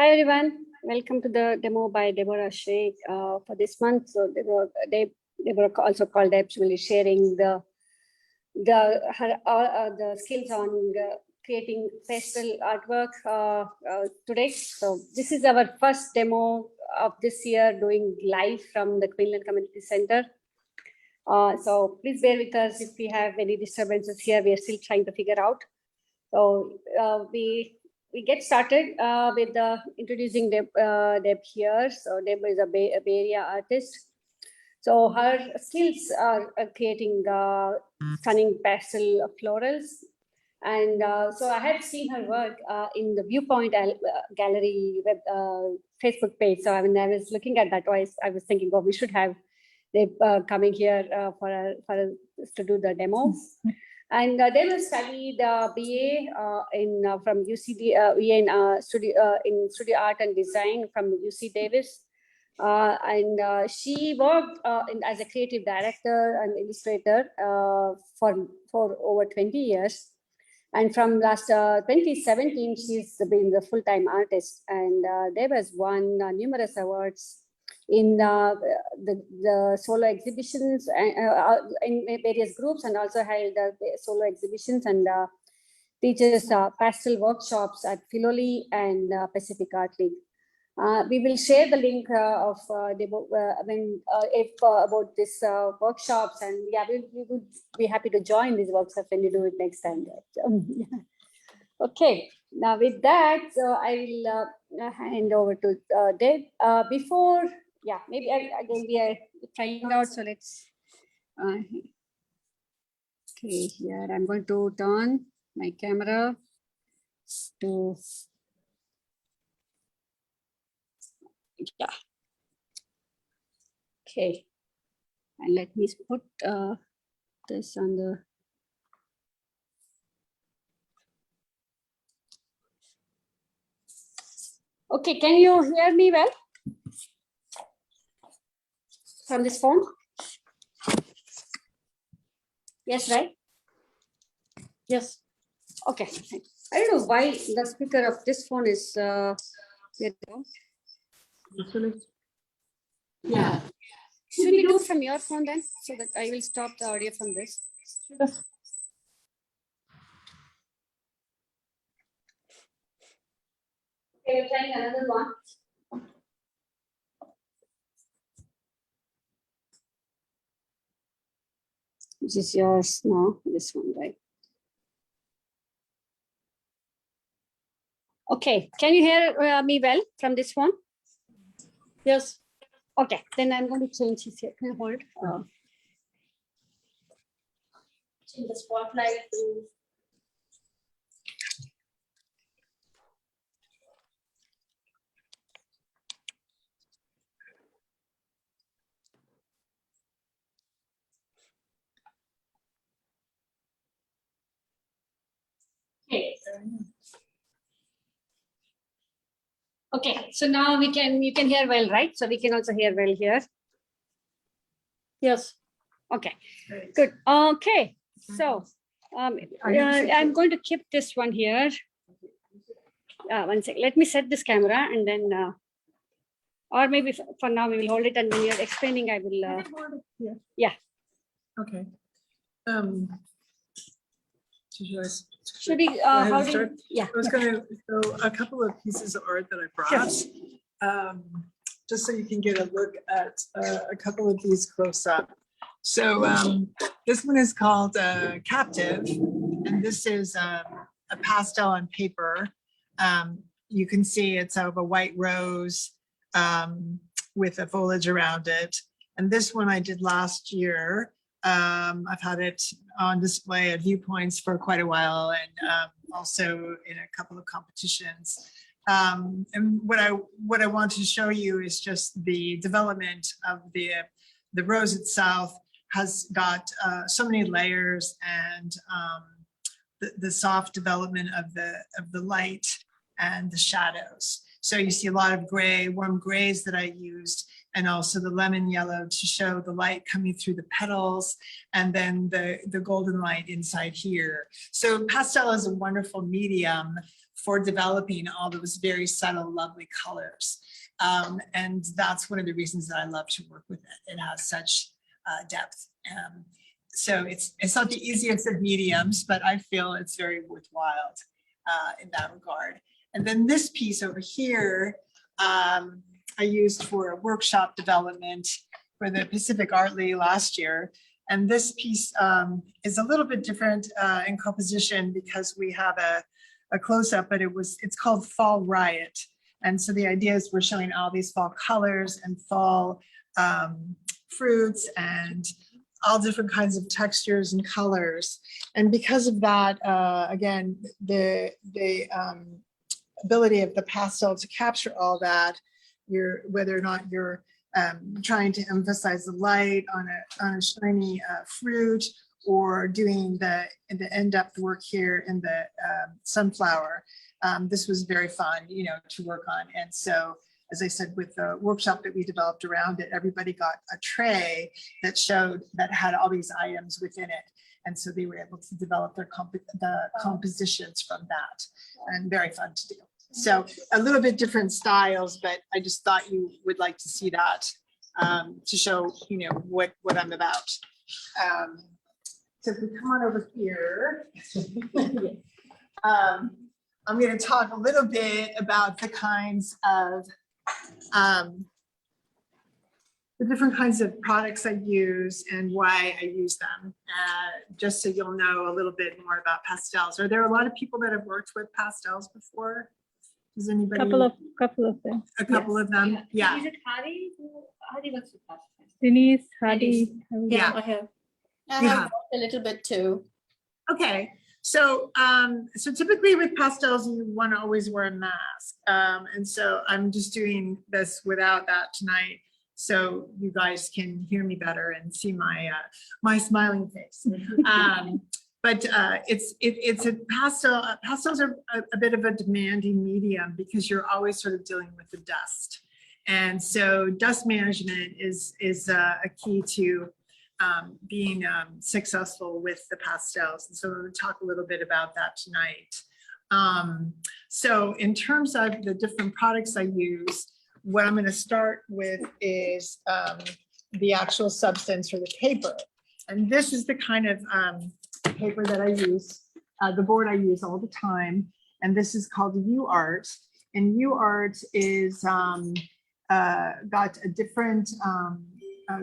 Hi everyone, welcome to the demo by Deborah Shea for this month. So Deborah also called Deb, she will be sharing the skills on creating pastel artwork today. So this is our first demo of this year doing live from the Queensland Community Center. So please bear with us if we have any disturbances here. We are still trying to figure out. So we get started with introducing Deb here. So Deb is a Bay Area artist. So her skills are creating stunning pastel florals. And so I have seen her work in the Viewpoint Gallery web Facebook page. So I was looking at that. I was thinking, oh, we should have Deb coming here for us to do the demo. And Deborah studied BA from UCD, BA in Studio Art and Design from UC Davis. And she worked as a creative director and illustrator for over 20 years. And from last 2017, she's been the full-time artist. And Deborah's won numerous awards in the solo exhibitions in various groups, and also held solo exhibitions and teaches pastel workshops at Filoli and Pacific Art League. We will share the link of about this workshops, and yeah, we would be happy to join these workshops when you do it next time. Okay, now with that, so I will hand over to Deb. Before, yeah, maybe again we are trying out, so let's. Okay, here I'm going to turn my camera to. Yeah. Okay, and let me put this on the. Okay, can you hear me well from this phone? Yes, right? Yes. Okay. I don't know why the speaker of this phone is here. Yeah. Should we do from your phone then, so that I will stop the audio from this? Sure. Okay, we're trying another one. This is yours now, this one, right? Okay, can you hear me well from this one? Yes. Okay, then I'm going to change this here. Can you hold? Change the spotlight to. Okay. Okay, so now you can hear well, right? So we can also hear well here. Yes. Okay. Good. Okay. So I'm going to keep this one here. One sec. Let me set this camera and then, or maybe for now we will hold it, and when you're explaining, I will. Yeah. Okay. Should we? How do you, yeah. I was going to show a couple of pieces of art that I brought, sure. Just so you can get a look at a couple of these close up. So this one is called Captive, and this is a pastel on paper. You can see it's of a white rose with a foliage around it. And this one I did last year. I've had it on display at Viewpoints for quite a while, and also in a couple of competitions. And what I want to show you is just the development of the rose itself. Has got so many layers, and the soft development of the light and the shadows. So you see a lot of gray, warm grays that I used, and also the lemon yellow to show the light coming through the petals, and then the golden light inside here. So pastel is a wonderful medium for developing all those very subtle, lovely colors. And that's one of the reasons that I love to work with it. It has such depth. So it's not the easiest of mediums, but I feel it's very worthwhile in that regard. And then this piece over here, I used for a workshop development for the Pacific Art League last year. And this piece is a little bit different in composition because we have a close-up, but it's called Fall Riot. And so the idea is we're showing all these fall colors and fall fruits and all different kinds of textures and colors. And because of that, again, the ability of the pastel to capture all that, whether or not you're trying to emphasize the light on a shiny fruit, or doing the in-depth work here in the sunflower. This was very fun, to work on. And so, as I said, with the workshop that we developed around it, everybody got a tray that had all these items within it. And so they were able to develop the compositions from that, and very fun to do. So a little bit different styles, but I just thought you would like to see that to show, what I'm about. So if we come on over here, I'm going to talk a little bit about the kinds of the different kinds of products I use and why I use them, just so you'll know a little bit more about pastels. Are there a lot of people that have worked with pastels before? Does anybody? Couple of them. A couple of them. Yeah. Is it Hari? Hari works with pastels. Denise, Hadi. Yeah. I have Yeah. worked a little bit too. Okay. So, so typically with pastels, you want to always wear a mask. And so I'm just doing this without that tonight, so you guys can hear me better and see my my smiling face. But it's a pastel. Pastels are a bit of a demanding medium because you're always sort of dealing with the dust, and so dust management is a key to being successful with the pastels. And so we're going to talk a little bit about that tonight. So in terms of the different products I use, what I'm going to start with is the actual substance, or the paper. And this is the kind of paper that I use, the board I use all the time. And this is called UArt. And UArt is got a different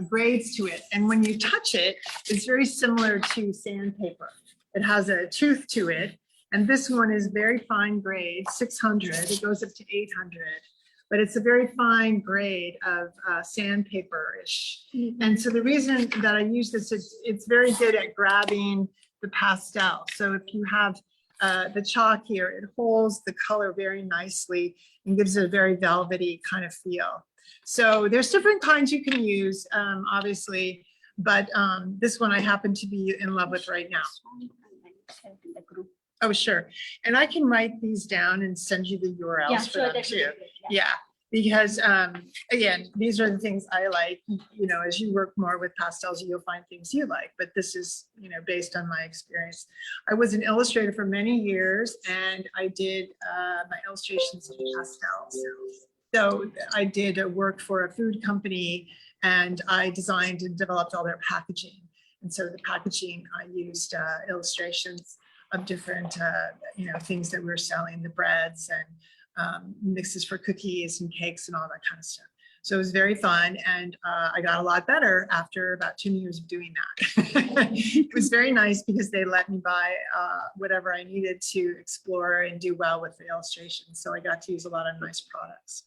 grades to it. And when you touch it, it's very similar to sandpaper. It has a tooth to it. And this one is very fine grade, 600. It goes up to 800. But it's a very fine grade of sandpaper-ish. And so the reason that I use this is it's very good at grabbing the pastel. So if you have the chalk here, it holds the color very nicely and gives it a very velvety kind of feel. So there's different kinds you can use, obviously, but this one I happen to be in love with right now. Oh, sure. And I can write these down and send you the URLs for them too. Yeah, because again, these are the things I like. As you work more with pastels, you'll find things you like, but this is, based on my experience. I was an illustrator for many years, and I did my illustrations in pastels. So I did work for a food company, and I designed and developed all their packaging. And so the packaging, I used illustrations of different, things that we were selling, the breads and mixes for cookies and cakes and all that kind of stuff. So it was very fun, and I got a lot better after about 10 years of doing that. It was very nice because they let me buy whatever I needed to explore and do well with the illustrations. So I got to use a lot of nice products.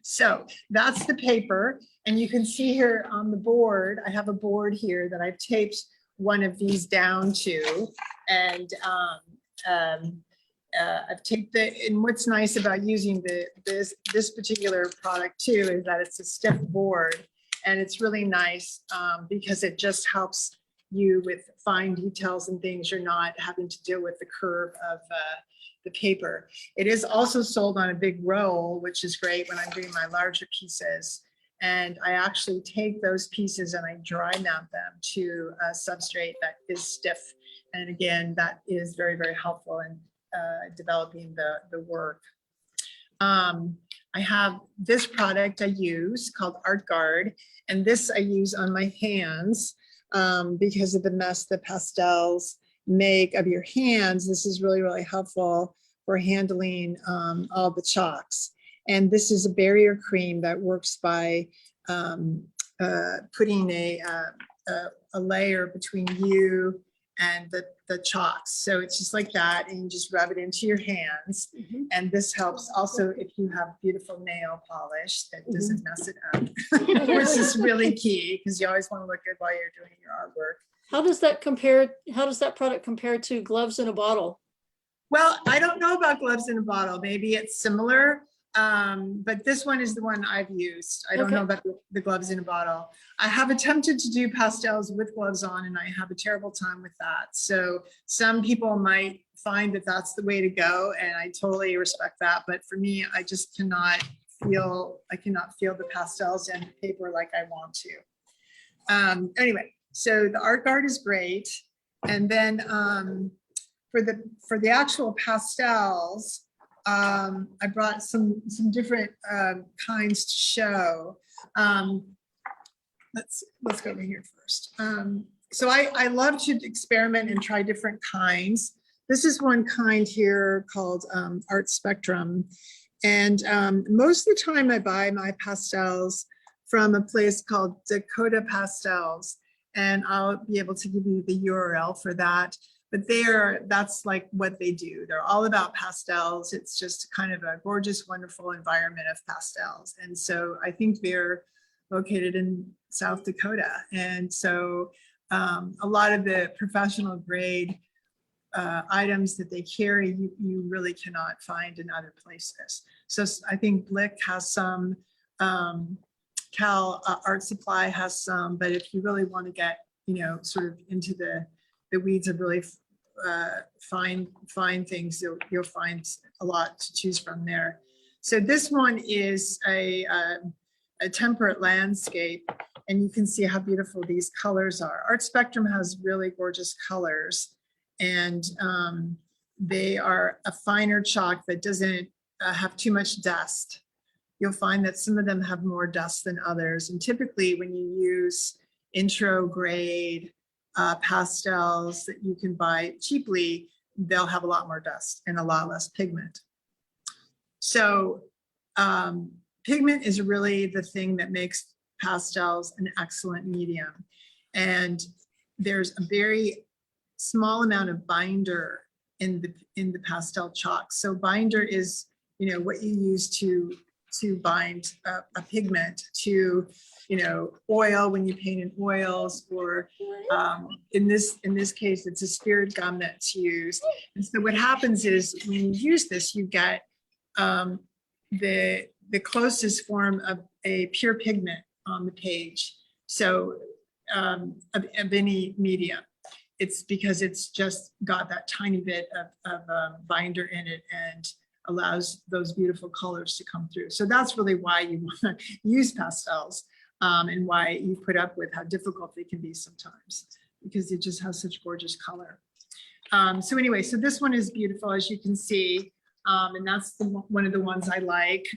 So that's the paper, and you can see here on the board, I have a board here that I've taped one of these down to, and I've taped it. And what's nice about using this particular product too is that it's a stiff board, and it's really nice because it just helps you with fine details and things. You're not having to deal with the curve of the paper. It is also sold on a big roll, which is great when I'm doing my larger pieces. And I actually take those pieces and I dry mount them to a substrate that is stiff. And again, that is very, very helpful in developing the work. I have this product I use called Art Guard, and this I use on my hands because of the mess that pastels make of your hands. This is really, really helpful for handling all the chalks. And this is a barrier cream that works by putting a layer between you and the chalks. So it's just like that, and you just rub it into your hands. And this helps also if you have beautiful nail polish that doesn't mess it up, which is really key because you always want to look good while you're doing your artwork. How does that compare? How does that product compare to gloves in a bottle? Well, I don't know about gloves in a bottle. Maybe it's similar. But this one is the one I've used. I don't know about the gloves in a bottle. I have attempted to do pastels with gloves on, and I have a terrible time with that. So some people might find that that's the way to go, and I totally respect that. But for me, I just cannot feel the pastels and paper like I want to. Anyway, so the Art Guard is great. And then for the actual pastels, I brought some different kinds to show. Let's go over here first. So I love to experiment and try different kinds. This is one kind here called Art Spectrum. And most of the time I buy my pastels from a place called Dakota Pastels. And I'll be able to give you the URL for that. But that's like what they do. They're all about pastels. It's just kind of a gorgeous, wonderful environment of pastels. And so I think they're located in South Dakota. And so a lot of the professional grade items that they carry, you really cannot find in other places. So I think Blick has some, Cal Art Supply has some, but if you really want to get, sort of into the weeds of really fine things, you'll find a lot to choose from there. So this one is a temperate landscape, and you can see how beautiful these colors are. Art Spectrum has really gorgeous colors, and they are a finer chalk that doesn't have too much dust. You'll find that some of them have more dust than others, and typically when you use intro grade pastels that you can buy cheaply, they'll have a lot more dust and a lot less pigment. So pigment is really the thing that makes pastels an excellent medium. And there's a very small amount of binder in the pastel chalk. So binder is, what you use to bind a pigment to, oil when you paint in oils, or in this case, it's a spirit gum that's used. And so what happens is when you use this, you get the closest form of a pure pigment on the page. So of any medium. It's because it's just got that tiny bit of binder in it and allows those beautiful colors to come through. So that's really why you want to use pastels, and why you put up with how difficult they can be sometimes, because it just has such gorgeous color. So anyway, so this one is beautiful, as you can see, and that's one of the ones I like.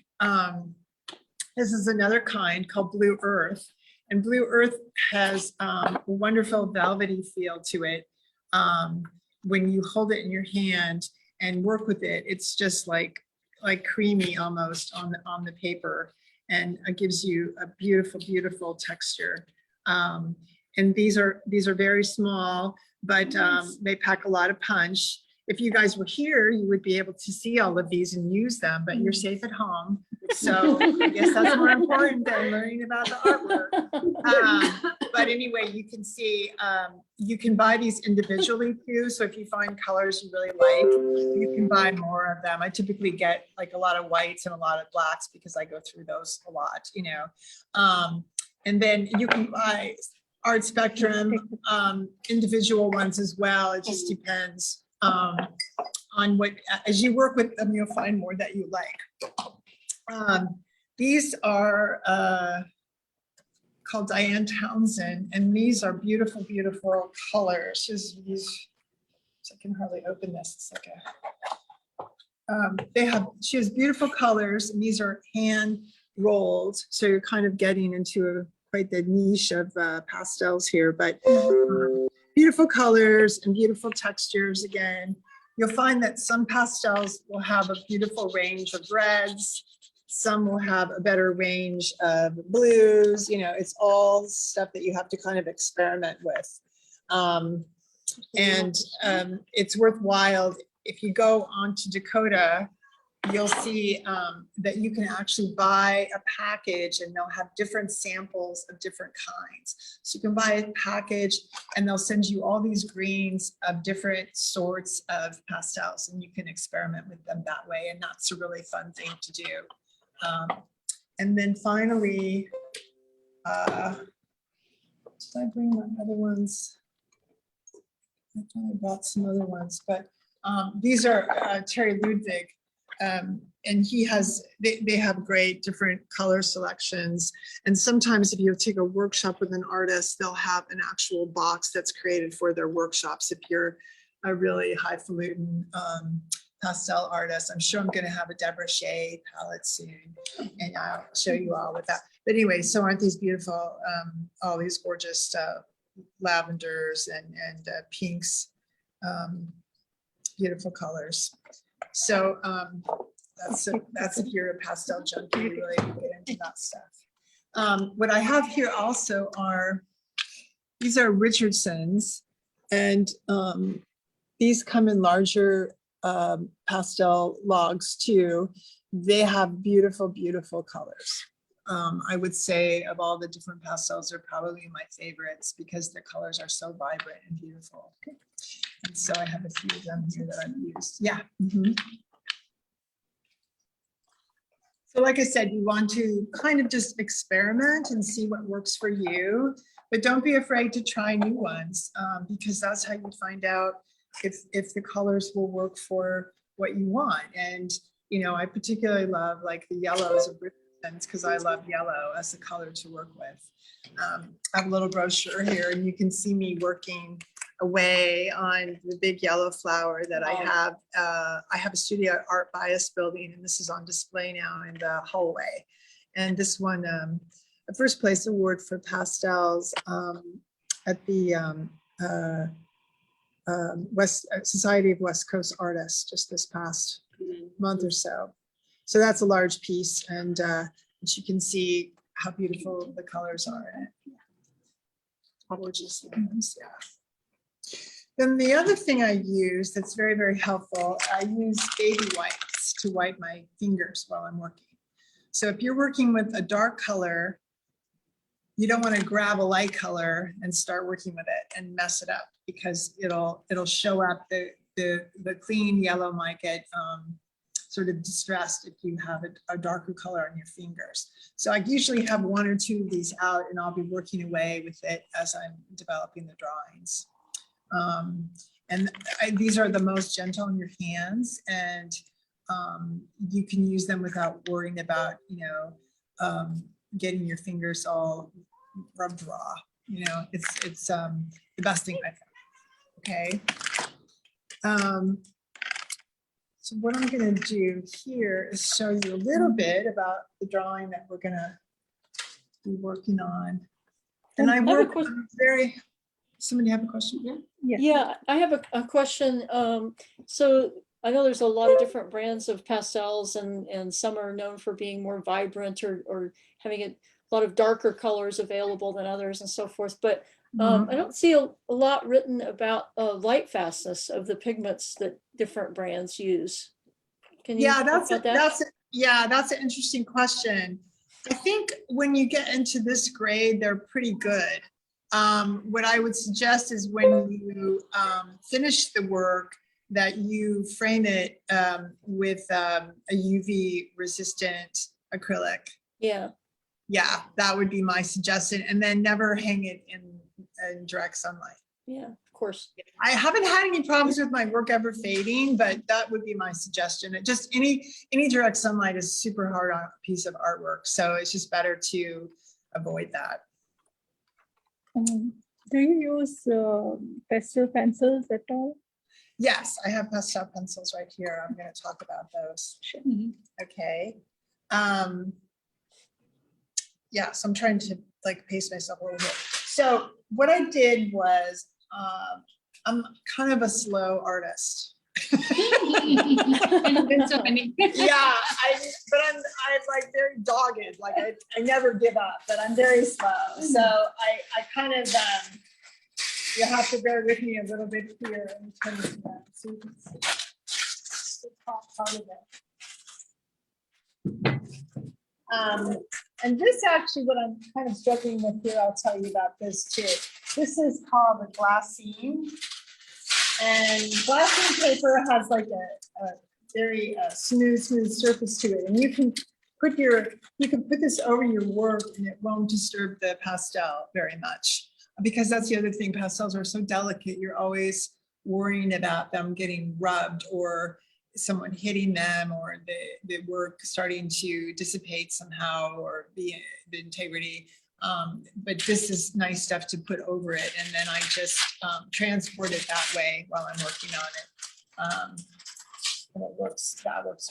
This is another kind called Blue Earth, and Blue Earth has a wonderful velvety feel to it. When you hold it in your hand and work with it, it's just like creamy almost on the paper, and it gives you a beautiful, beautiful texture. And these are very small, but they pack a lot of punch. If you guys were here, you would be able to see all of these and use them, but you're safe at home. So I guess that's more important than learning about the artwork. But anyway, you can see, you can buy these individually too. So if you find colors you really like, you can buy more of them. I typically get like a lot of whites and a lot of blacks because I go through those a lot, and then you can buy Art Spectrum, individual ones as well. It just depends on what, as you work with them, you'll find more that you like. These are called Diane Townsend, and these are beautiful, beautiful colors. I can hardly open this. It's like she has beautiful colors, and these are hand rolled. So you're kind of getting into quite the niche of pastels here, but beautiful colors and beautiful textures again. You'll find that some pastels will have a beautiful range of reds. Some will have a better range of blues. You know, it's all stuff that you have to kind of experiment with. It's worthwhile. If you go on to Dakota, you'll see that you can actually buy a package, and they'll have different samples of different kinds. So you can buy a package and they'll send you all these greens of different sorts of pastels, and you can experiment with them that way. And that's a really fun thing to do. And then finally, did I bring my other ones? I thought I bought some other ones, but these are Terry Ludwig. And they have great different color selections. And sometimes if you take a workshop with an artist, they'll have an actual box that's created for their workshops. If you're a really highfalutin pastel artist, I'm sure I'm going to have a Deborah Shea palette soon, and I'll show you all with that. But anyway, so aren't these beautiful, all these gorgeous lavenders and pinks, beautiful colors. So that's if you're a pastel junkie, you really get into that stuff. What I have here also these are Richardson's, and these come in larger pastel logs too. They have beautiful, beautiful colors. I would say of all the different pastels, they're probably my favorites because the colors are so vibrant and beautiful. Okay. And so I have a few of them here that I've used. Yeah. Mm-hmm. So like I said, you want to kind of just experiment and see what works for you, but don't be afraid to try new ones because that's how you find out if the colors will work for what you want. And, you know, I particularly love like the yellows of Richardson's because I love yellow as a color to work with. I have a little brochure here, and you can see me working away on the big yellow flower that I have. I have a studio at Art Bias building, and this is on display now in the hallway. And this one, a first place award for pastels at the Society of West Coast Artists just this past month or so. So that's a large piece, and you can see how beautiful the colors are in it. Gorgeous ones, yeah. Then the other thing I use that's very, very helpful, I use baby wipes to wipe my fingers while I'm working. So if you're working with a dark color, you don't want to grab a light color and start working with it and mess it up because it'll show up. The clean yellow might get sort of distressed if you have a darker color on your fingers. So I usually have one or two of these out, and I'll be working away with it as I'm developing the drawings. These are the most gentle on your hands, and you can use them without worrying about, you know, getting your fingers all rubbed raw. You know, it's the best thing I've found. Okay. So what I'm going to do here is show you a little bit about the drawing that we're going to be working on. And I work on very. Somebody have a question? Yeah, I have a question. So I know there's a lot of different brands of pastels, and some are known for being more vibrant or having a lot of darker colors available than others and so forth. But I don't see a lot written about light fastness of the pigments that different brands use. Can you talk about that? That's an interesting question. I think when you get into this grade, they're pretty good. What I would suggest is when you finish the work that you frame it with a UV resistant acrylic. Yeah. Yeah, that would be my suggestion. And then never hang it in direct sunlight. Yeah, of course. I haven't had any problems with my work ever fading, but that would be my suggestion. It just any direct sunlight is super hard on a piece of artwork. So it's just better to avoid that. Do you use pastel pencils at all? Yes, I have pastel pencils right here. I'm going to talk about those. Okay. Yeah, so I'm trying to like pace myself a little bit. So what I did was, I'm kind of a slow artist. And so many. Yeah, I'm like very dogged. Like I never give up, but I'm very slow. So I kind of you have to bear with me a little bit here in terms of that. So you can see the top part of it. And this actually, what I'm kind of struggling with here, I'll tell you about this too. This is called a glassine. And glassine paper has like a very smooth surface to it. And you can put this over your work and it won't disturb the pastel very much. Because that's the other thing, pastels are so delicate. You're always worrying about them getting rubbed or someone hitting them or the work starting to dissipate somehow or be the integrity. But this is nice stuff to put over it. And then I just transport it that way while I'm working on it. And that works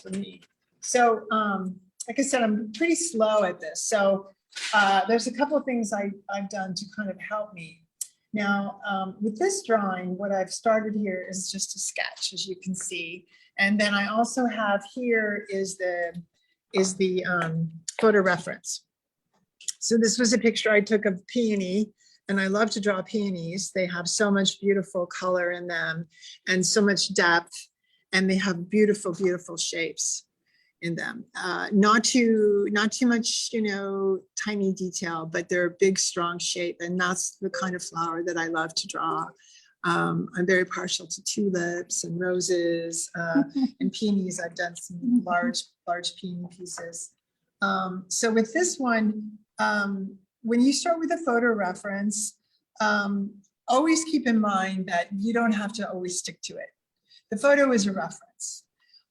for me. So like I said, I'm pretty slow at this. So there's a couple of things I've done to kind of help me. Now, with this drawing, what I've started here is just a sketch, as you can see. And then I also have here is the photo reference. So this was a picture I took of peony, and I love to draw peonies. They have so much beautiful color in them and so much depth, and they have beautiful, beautiful shapes in them. Not too much, tiny detail, but they're a big, strong shape. And that's the kind of flower that I love to draw. I'm very partial to tulips and roses and peonies. I've done some large peony pieces. So with this one, when you start with a photo reference, always keep in mind that you don't have to always stick to it. The photo is a reference.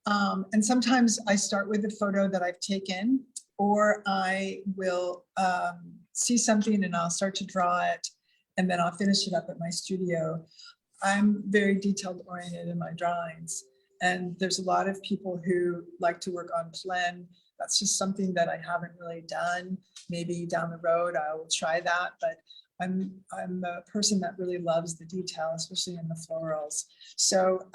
And sometimes I start with a photo that I've taken, or I will see something and I'll start to draw it, and then I'll finish it up at my studio. I'm very detailed oriented in my drawings, and there's a lot of people who like to work on plan. That's just something that I haven't really done. Maybe down the road I will try that, but I'm a person that really loves the detail, especially in the florals. So,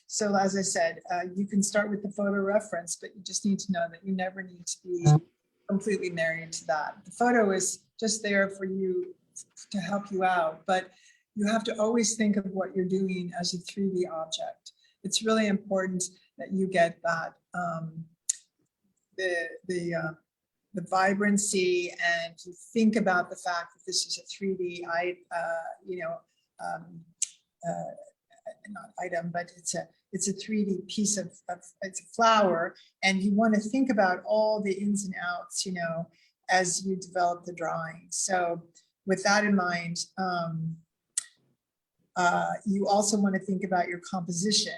so as I said, you can start with the photo reference, but you just need to know that you never need to be completely married to that. The photo is just there for you to help you out, but you have to always think of what you're doing as a 3D object. It's really important that you get that the vibrancy, and you think about the fact that this is a 3D, not item, but it's a 3D piece of it's a flower, and you want to think about all the ins and outs, as you develop the drawing. So with that in mind, you also want to think about your composition.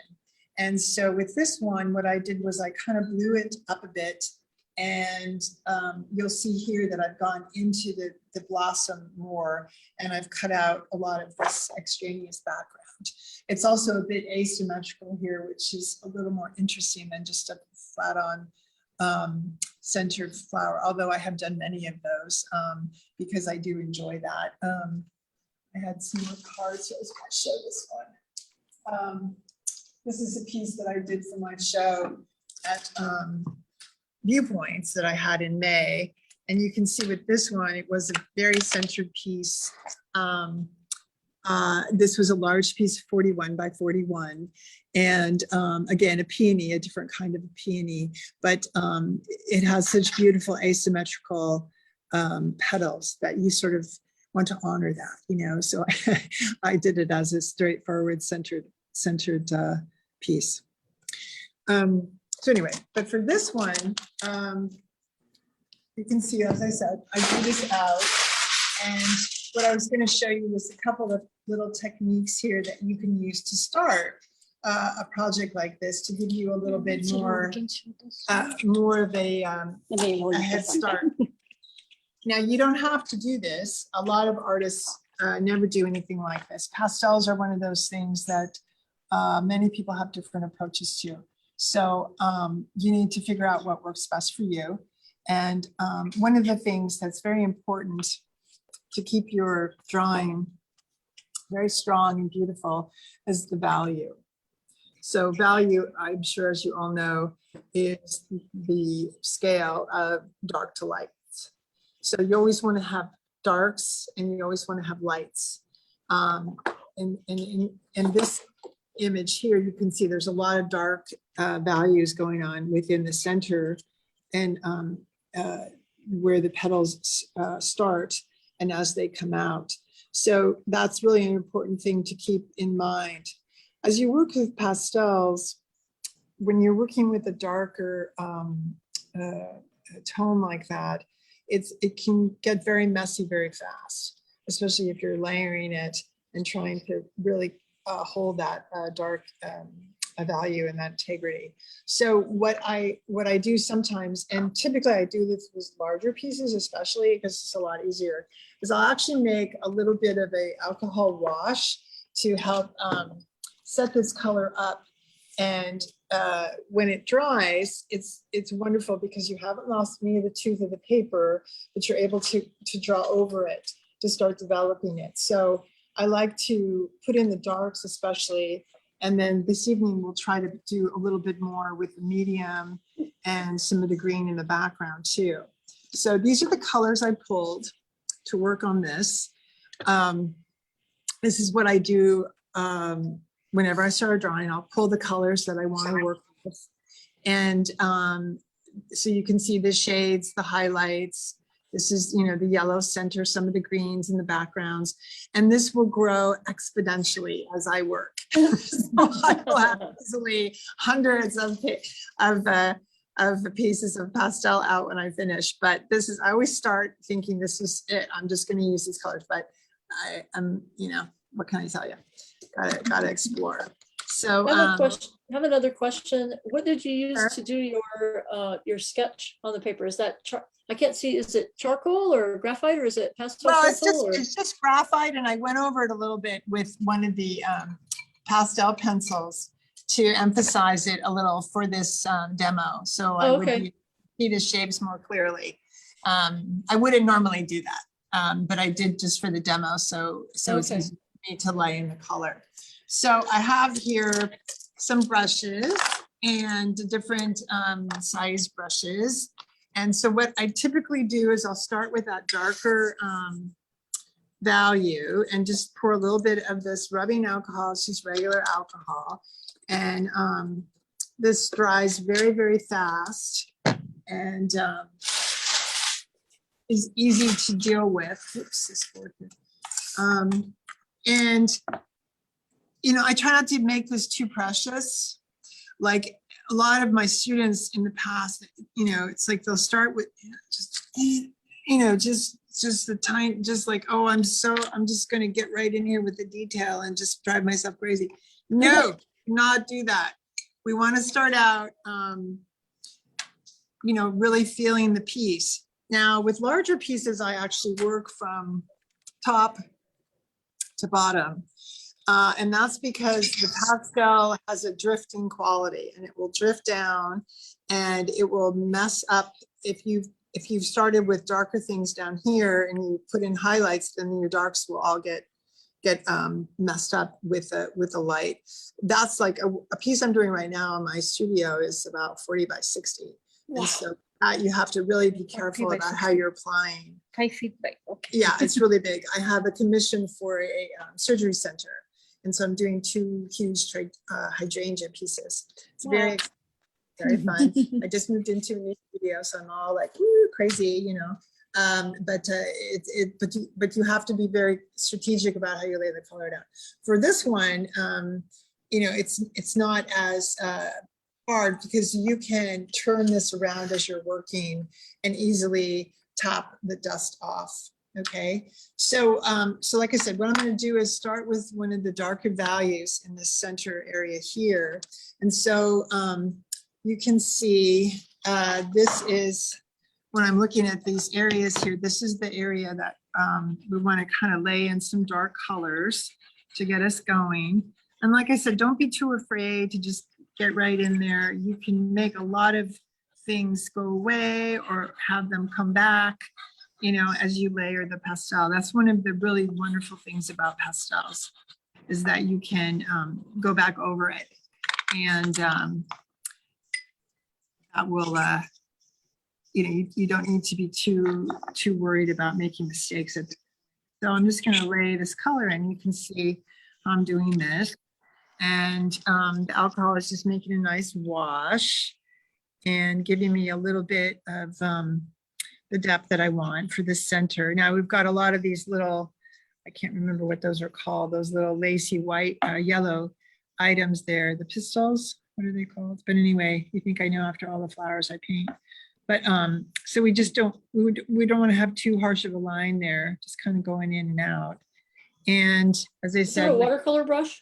And so with this one, what I did was I kind of blew it up a bit, and you'll see here that I've gone into the blossom more, and I've cut out a lot of this extraneous background. It's also a bit asymmetrical here, which is a little more interesting than just a flat on centered flower, although I have done many of those because I do enjoy that. I had some more cards, so I was going to show this one. This is a piece that I did for my show at Viewpoints that I had in May. And you can see with this one, it was a very centered piece. This was a large piece, 41 by 41. And again, a peony, a different kind of a peony, but it has such beautiful asymmetrical petals that you sort of want to honor that, so I did it as a straightforward centered piece. So anyway, but for this one, you can see, as I said, I drew this out, and what I was going to show you was a couple of little techniques here that you can use to start a project like this, to give you a little bit more of a head start. Now, you don't have to do this. A lot of artists never do anything like this. Pastels are one of those things that many people have different approaches to. So you need to figure out what works best for you. And one of the things that's very important to keep your drawing very strong and beautiful is the value. So value, I'm sure, as you all know, is the scale of dark to light. So you always want to have darks and you always want to have lights. In this image here, you can see there's a lot of dark values going on within the center and where the petals start and as they come out. So that's really an important thing to keep in mind. As you work with pastels, when you're working with a darker tone like that, it can get very messy very fast, especially if you're layering it and trying to really hold that dark value and that integrity. So what I do sometimes, and typically I do this with larger pieces, especially because it's a lot easier, is I'll actually make a little bit of a alcohol wash to help set this color up. And when it dries, it's wonderful because you haven't lost any of the tooth of the paper, but you're able to draw over it to start developing it. So I like to put in the darks especially, and then this evening we'll try to do a little bit more with the medium and some of the green in the background too. So these are the colors I pulled to work on this. This is what I do whenever I start drawing. I'll pull the colors that I want to work with. And so you can see the shades, the highlights. This is, you know, the yellow center, some of the greens in the backgrounds. And this will grow exponentially as I work. So I will have easily hundreds of pieces of pastel out when I finish. But this is, I always start thinking this is it. I'm just going to use these colors. But I'm, you know, what can I tell you? Gotta explore. So I have another question. What did you use to do your sketch on the paper? Is that I can't see, is it charcoal or graphite or is it pastel? Well, it's just graphite, and I went over it a little bit with one of the pastel pencils to emphasize it a little for this demo. So I would see the shapes more clearly. I wouldn't normally do that, but I did just for the demo. So it's easy for me to lay in the color. So I have here some brushes and different size brushes. And so what I typically do is I'll start with that darker value and just pour a little bit of this rubbing alcohol. It's just regular alcohol. And this dries very, very fast and is easy to deal with. Oops, this board here. And, you know, I try not to make this too precious. Like a lot of my students in the past, you know, it's like they'll start with just the time, just like, oh, I'm just going to get right in here with the detail and just drive myself crazy. No, not do that. We want to start out, you know, really feeling the piece. Now with larger pieces, I actually work from top to bottom. And that's because the pastel has a drifting quality and it will drift down and it will mess up. If you've started with darker things down here and you put in highlights, then your darks will all get messed up with the light. That's like a piece I'm doing right now in my studio is about 40 by 60. Wow. And so you have to really be careful about how you're applying. 5 feet by, okay. Yeah, it's really big. I have a commission for a surgery center. And so I'm doing 2 huge hydrangea pieces. It's very fun. I just moved into a new studio, so I'm all like, woo, crazy, you know. But you have to be very strategic about how you lay the color down. For this one, you know, it's not as hard because you can turn this around as you're working and easily top the dust off. Okay, so like I said, what I'm going to do is start with one of the darker values in the center area here. And so you can see this is when I'm looking at these areas here, this is the area that we want to kind of lay in some dark colors to get us going. And like I said, don't be too afraid to just get right in there. You can make a lot of things go away or have them come back, you know, as you layer the pastel. That's one of the really wonderful things about pastels, is that you can go back over it, and that will, you know, you don't need to be too worried about making mistakes. So I'm just going to lay this color in. You can see I'm doing this, and the alcohol is just making a nice wash and giving me a little bit of the depth that I want for the center. Now we've got a lot of these little, I can't remember what those are called, those little lacy white, yellow items there, the pistils, what are they called? But anyway, you think I know after all the flowers I paint. But so we just don't, we don't want to have too harsh of a line there, just kind of going in and out. And as I Is that said, a watercolor brush?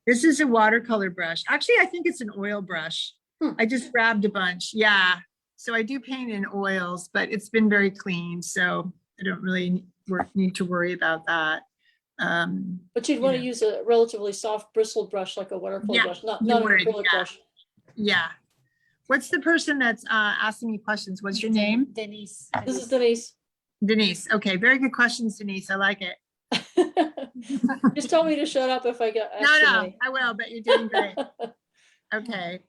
this is a watercolor brush. Actually, I think it's an oil brush. I just grabbed a bunch. Yeah. So I do paint in oils, but it's been very clean. So I don't really need to worry about that. But you'd want to use a relatively soft bristled brush, like a watercolor brush, not an acrylic brush. Yeah. What's the person that's asking me questions? What's your name? Denise. This is Denise. Denise. Okay. Very good questions, Denise. I like it. Just tell me to shut up if I get asked too No, many. I will, but you're doing great. Okay.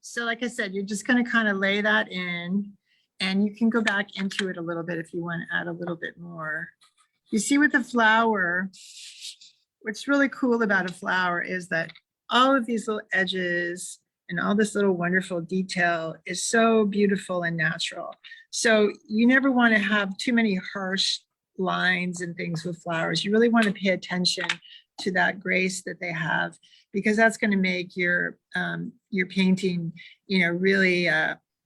So like I said, you're just going to kind of lay that in, and you can go back into it a little bit if you want to add a little bit more. You see with the flower, what's really cool about a flower is that all of these little edges and all this little wonderful detail is so beautiful and natural. So you never want to have too many harsh lines and things with flowers. You really want to pay attention to that grace that they have, because that's going to make your painting, you know, really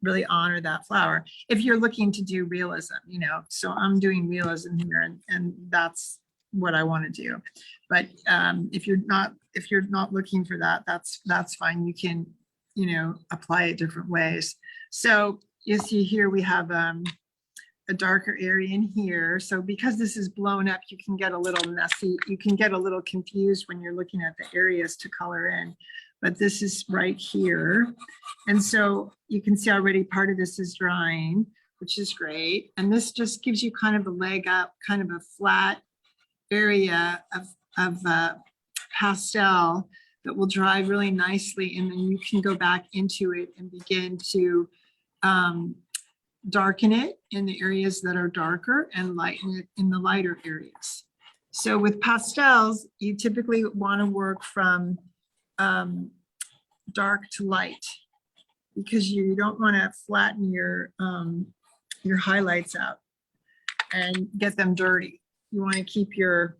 really honor that flower. If you're looking to do realism, you know, so I'm doing realism here, and that's what I want to do. But if you're not looking for that, that's fine. You can, you know, apply it different ways. So you see here we have a darker area in here. So because this is blown up, you can get a little messy. You can get a little confused when you're looking at the areas to color in. But this is right here. And so you can see already part of this is drying, which is great. And this just gives you kind of a leg up, kind of a flat area of pastel that will dry really nicely. And then you can go back into it and begin to darken it in the areas that are darker and lighten it in the lighter areas. So with pastels, you typically want to work from dark to light, because you don't want to flatten your highlights out and get them dirty. You want to keep your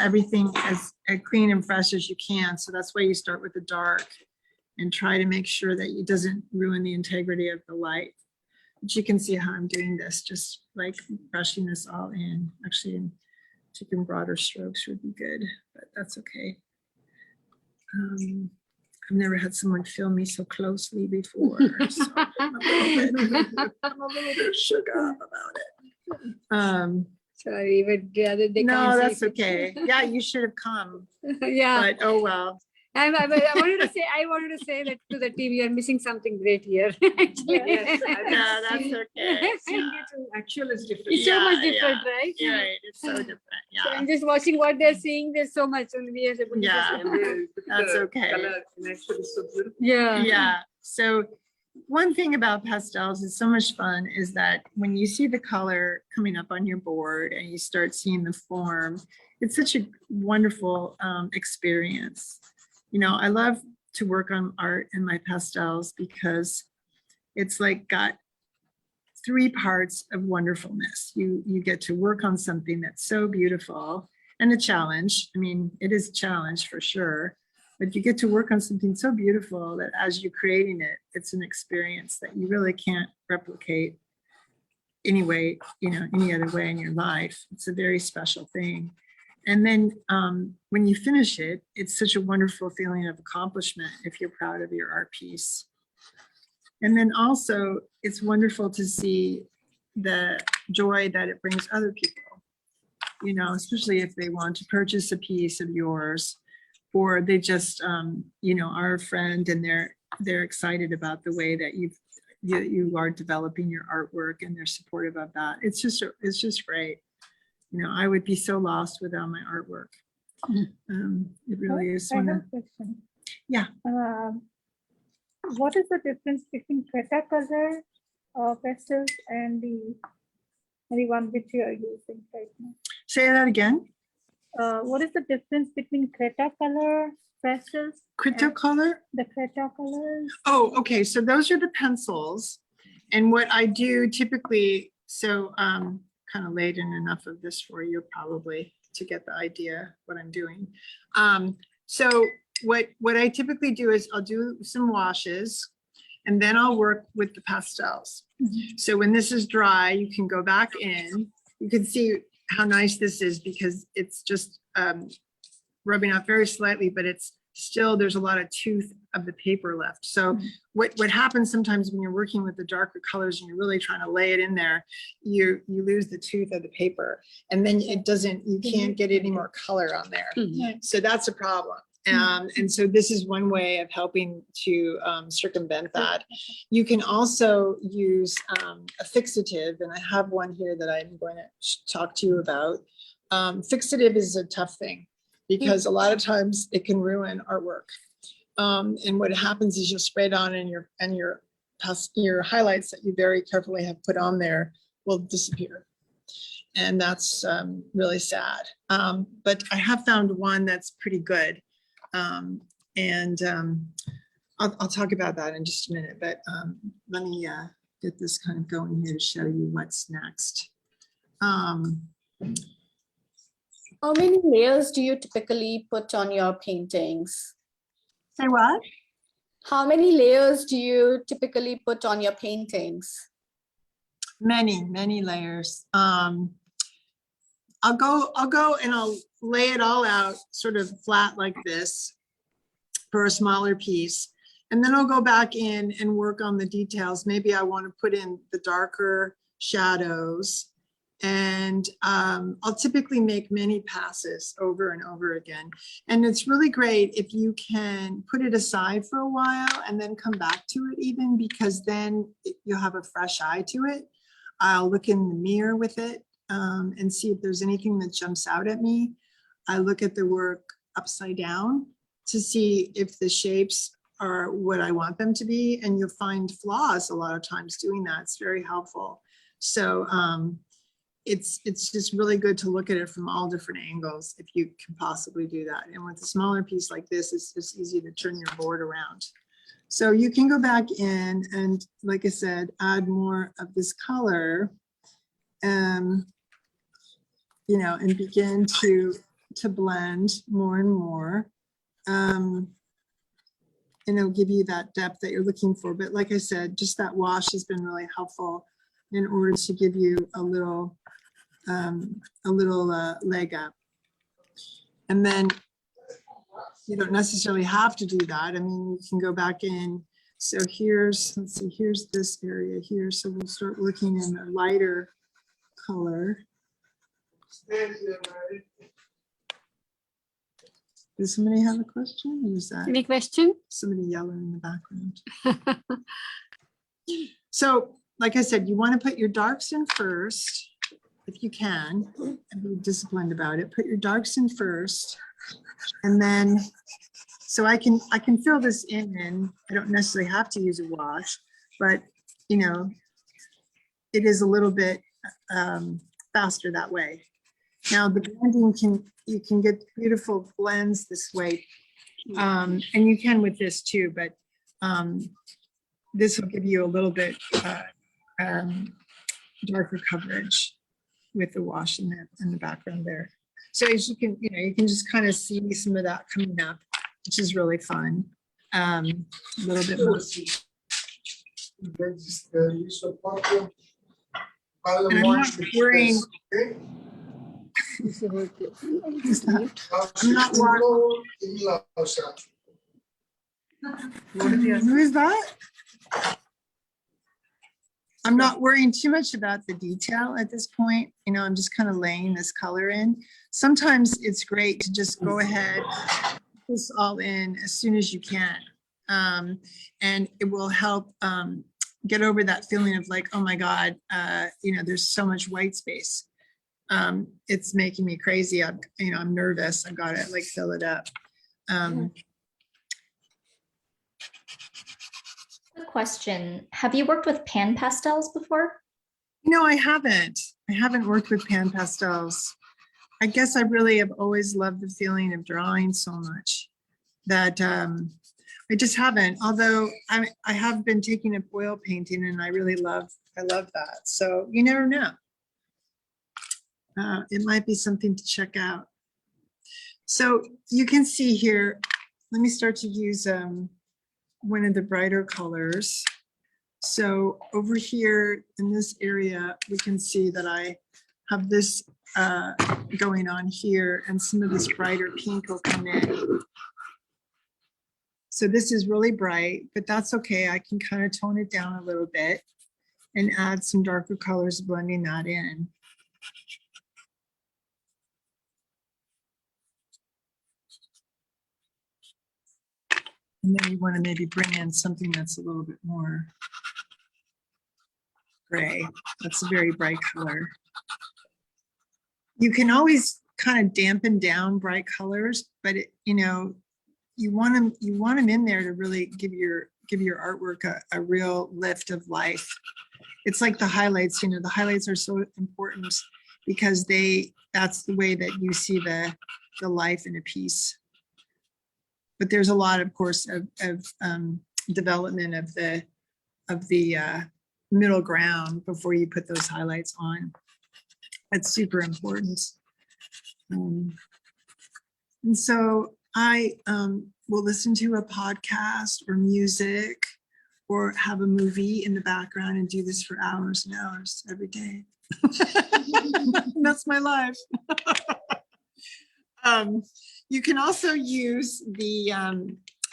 everything as clean and fresh as you can. So that's why you start with the dark and try to make sure that it doesn't ruin the integrity of the light. But you can see how I'm doing this, just like brushing this all in. Actually, taking broader strokes would be good, but that's okay. I've never had someone film me so closely before. So I'm a little bit shook up about it. Sorry, but the other they No, can't that's see. okay. Yeah, you should have come, Yeah. but oh well. I wanted to say that to the team, you're missing something great here. Actually. Yes, Yeah, that's okay. Seeing it in actual is different. It's so much Yeah, different, right? yeah, right. It's so different. So Yeah, I'm just watching what they're seeing. There's so much. Only we as a Yeah. That's okay. Color in actual is so beautiful. Yeah. Yeah. So one thing about pastels is so much fun is that when you see the color coming up on your board and you start seeing the form, it's such a wonderful experience. You know, I love to work on art in my pastels because it's like got three parts of wonderfulness. You get to work on something that's so beautiful and a challenge. I mean, it is a challenge for sure, but you get to work on something so beautiful that as you're creating it, it's an experience that you really can't replicate anyway, you know, any other way in your life. It's a very special thing. And then when you finish it, it's such a wonderful feeling of accomplishment if you're proud of your art piece. And then also it's wonderful to see the joy that it brings other people, you know, especially if they want to purchase a piece of yours, or they just, you know, are a friend and they're excited about the way that you are developing your artwork, and they're supportive of that. It's just great. You know, I would be so lost without my artwork. It really is I one have of, a question. yeah. What is the difference between watercolor pastels and the one which you are using right now? Say that again. What is the difference between watercolor pastels? Cryptocolor? The watercolors. Oh, okay. So those are the pencils. And what I do typically, so kind of laid in enough of this for you probably to get the idea what I'm doing. So what I typically do is I'll do some washes, and then I'll work with the pastels. So when this is dry, you can go back in. You can see how nice this is because it's just rubbing off very slightly, but it's still, there's a lot of tooth of the paper left. So what happens sometimes when you're working with the darker colors and you're really trying to lay it in there, you lose the tooth of the paper, and then it doesn't, you can't get any more color on there. So that's a problem. And so this is one way of helping to circumvent that. You can also use a fixative, and I have one here that I'm going to talk to you about. Fixative is a tough thing because a lot of times it can ruin artwork. And what happens is you'll spray it on, and your highlights that you very carefully have put on there will disappear. And that's really sad. But I have found one that's pretty good. I'll talk about that in just a minute, but let me get this kind of going here to show you what's next. How many layers do you typically put on your paintings? Say what? How many layers do you typically put on your paintings? Many layers. I'll go and I'll lay it all out sort of flat like this for a smaller piece. And then I'll go back in and work on the details. Maybe I want to put in the darker shadows, and I'll typically make many passes over and over again. And it's really great if you can put it aside for a while and then come back to it even, because then you'll have a fresh eye to it. I'll look in the mirror with it and see if there's anything that jumps out at me. I look at the work upside down to see if the shapes are what I want them to be, and you'll find flaws a lot of times doing that. It's very helpful. So it's just really good to look at it from all different angles if you can possibly do that. And with a smaller piece like this, it's just easy to turn your board around. So you can go back in and, like I said, add more of this color, you know, and begin to blend more and more. And it'll give you that depth that you're looking for. But like I said, just that wash has been really helpful in order to give you a little leg up. And then you don't necessarily have to do that. I mean, you can go back in. So here's, let's see, here's this area here. So we'll start working in a lighter color. Does somebody have a question? Or is that Any question? somebody yelling in the background? So, like I said, you want to put your darks in first, if you can, and be disciplined about it. Put your darks in first, and then, so I can fill this in, and I don't necessarily have to use a wash, but you know, it is a little bit faster that way. Now the blending you can get beautiful blends this way, and you can with this too, but this will give you a little bit darker coverage with the wash in the background there. So as you can, you can just kind of see some of that coming up, which is really fun. A little bit more. And I'm not wearing. I'm not wearing. Who is that? I'm not worrying too much about the detail at this point. You know, I'm just kind of laying this color in. Sometimes it's great to just go ahead, put this all in as soon as you can. And it will help get over that feeling of like, oh my God, you know, there's so much white space. It's making me crazy. I'm nervous. I've got to like fill it up. Good question. Have you worked with Pan Pastels before? No, I haven't. I haven't worked with Pan Pastels. I guess I really have always loved the feeling of drawing so much that I just haven't. Although I have been taking up oil painting, and I love that. So you never know. It might be something to check out. So you can see here. Let me start to use one of the brighter colors. So over here in this area, we can see that I have this going on here, and some of this brighter pink will come in. So this is really bright, but that's okay. I can kind of tone it down a little bit and add some darker colors, blending that in. And then you want to maybe bring in something that's a little bit more gray. That's a very bright color. You can always kind of dampen down bright colors, but you know, you want them in there to really give your artwork a real lift of life. It's like the highlights. You know, the highlights are so important because that's the way that you see the life in a piece. But there's a lot, of course, of development of the middle ground before you put those highlights on. That's super important. And so I will listen to a podcast or music or have a movie in the background and do this for hours and hours every day. That's my life. You can also use the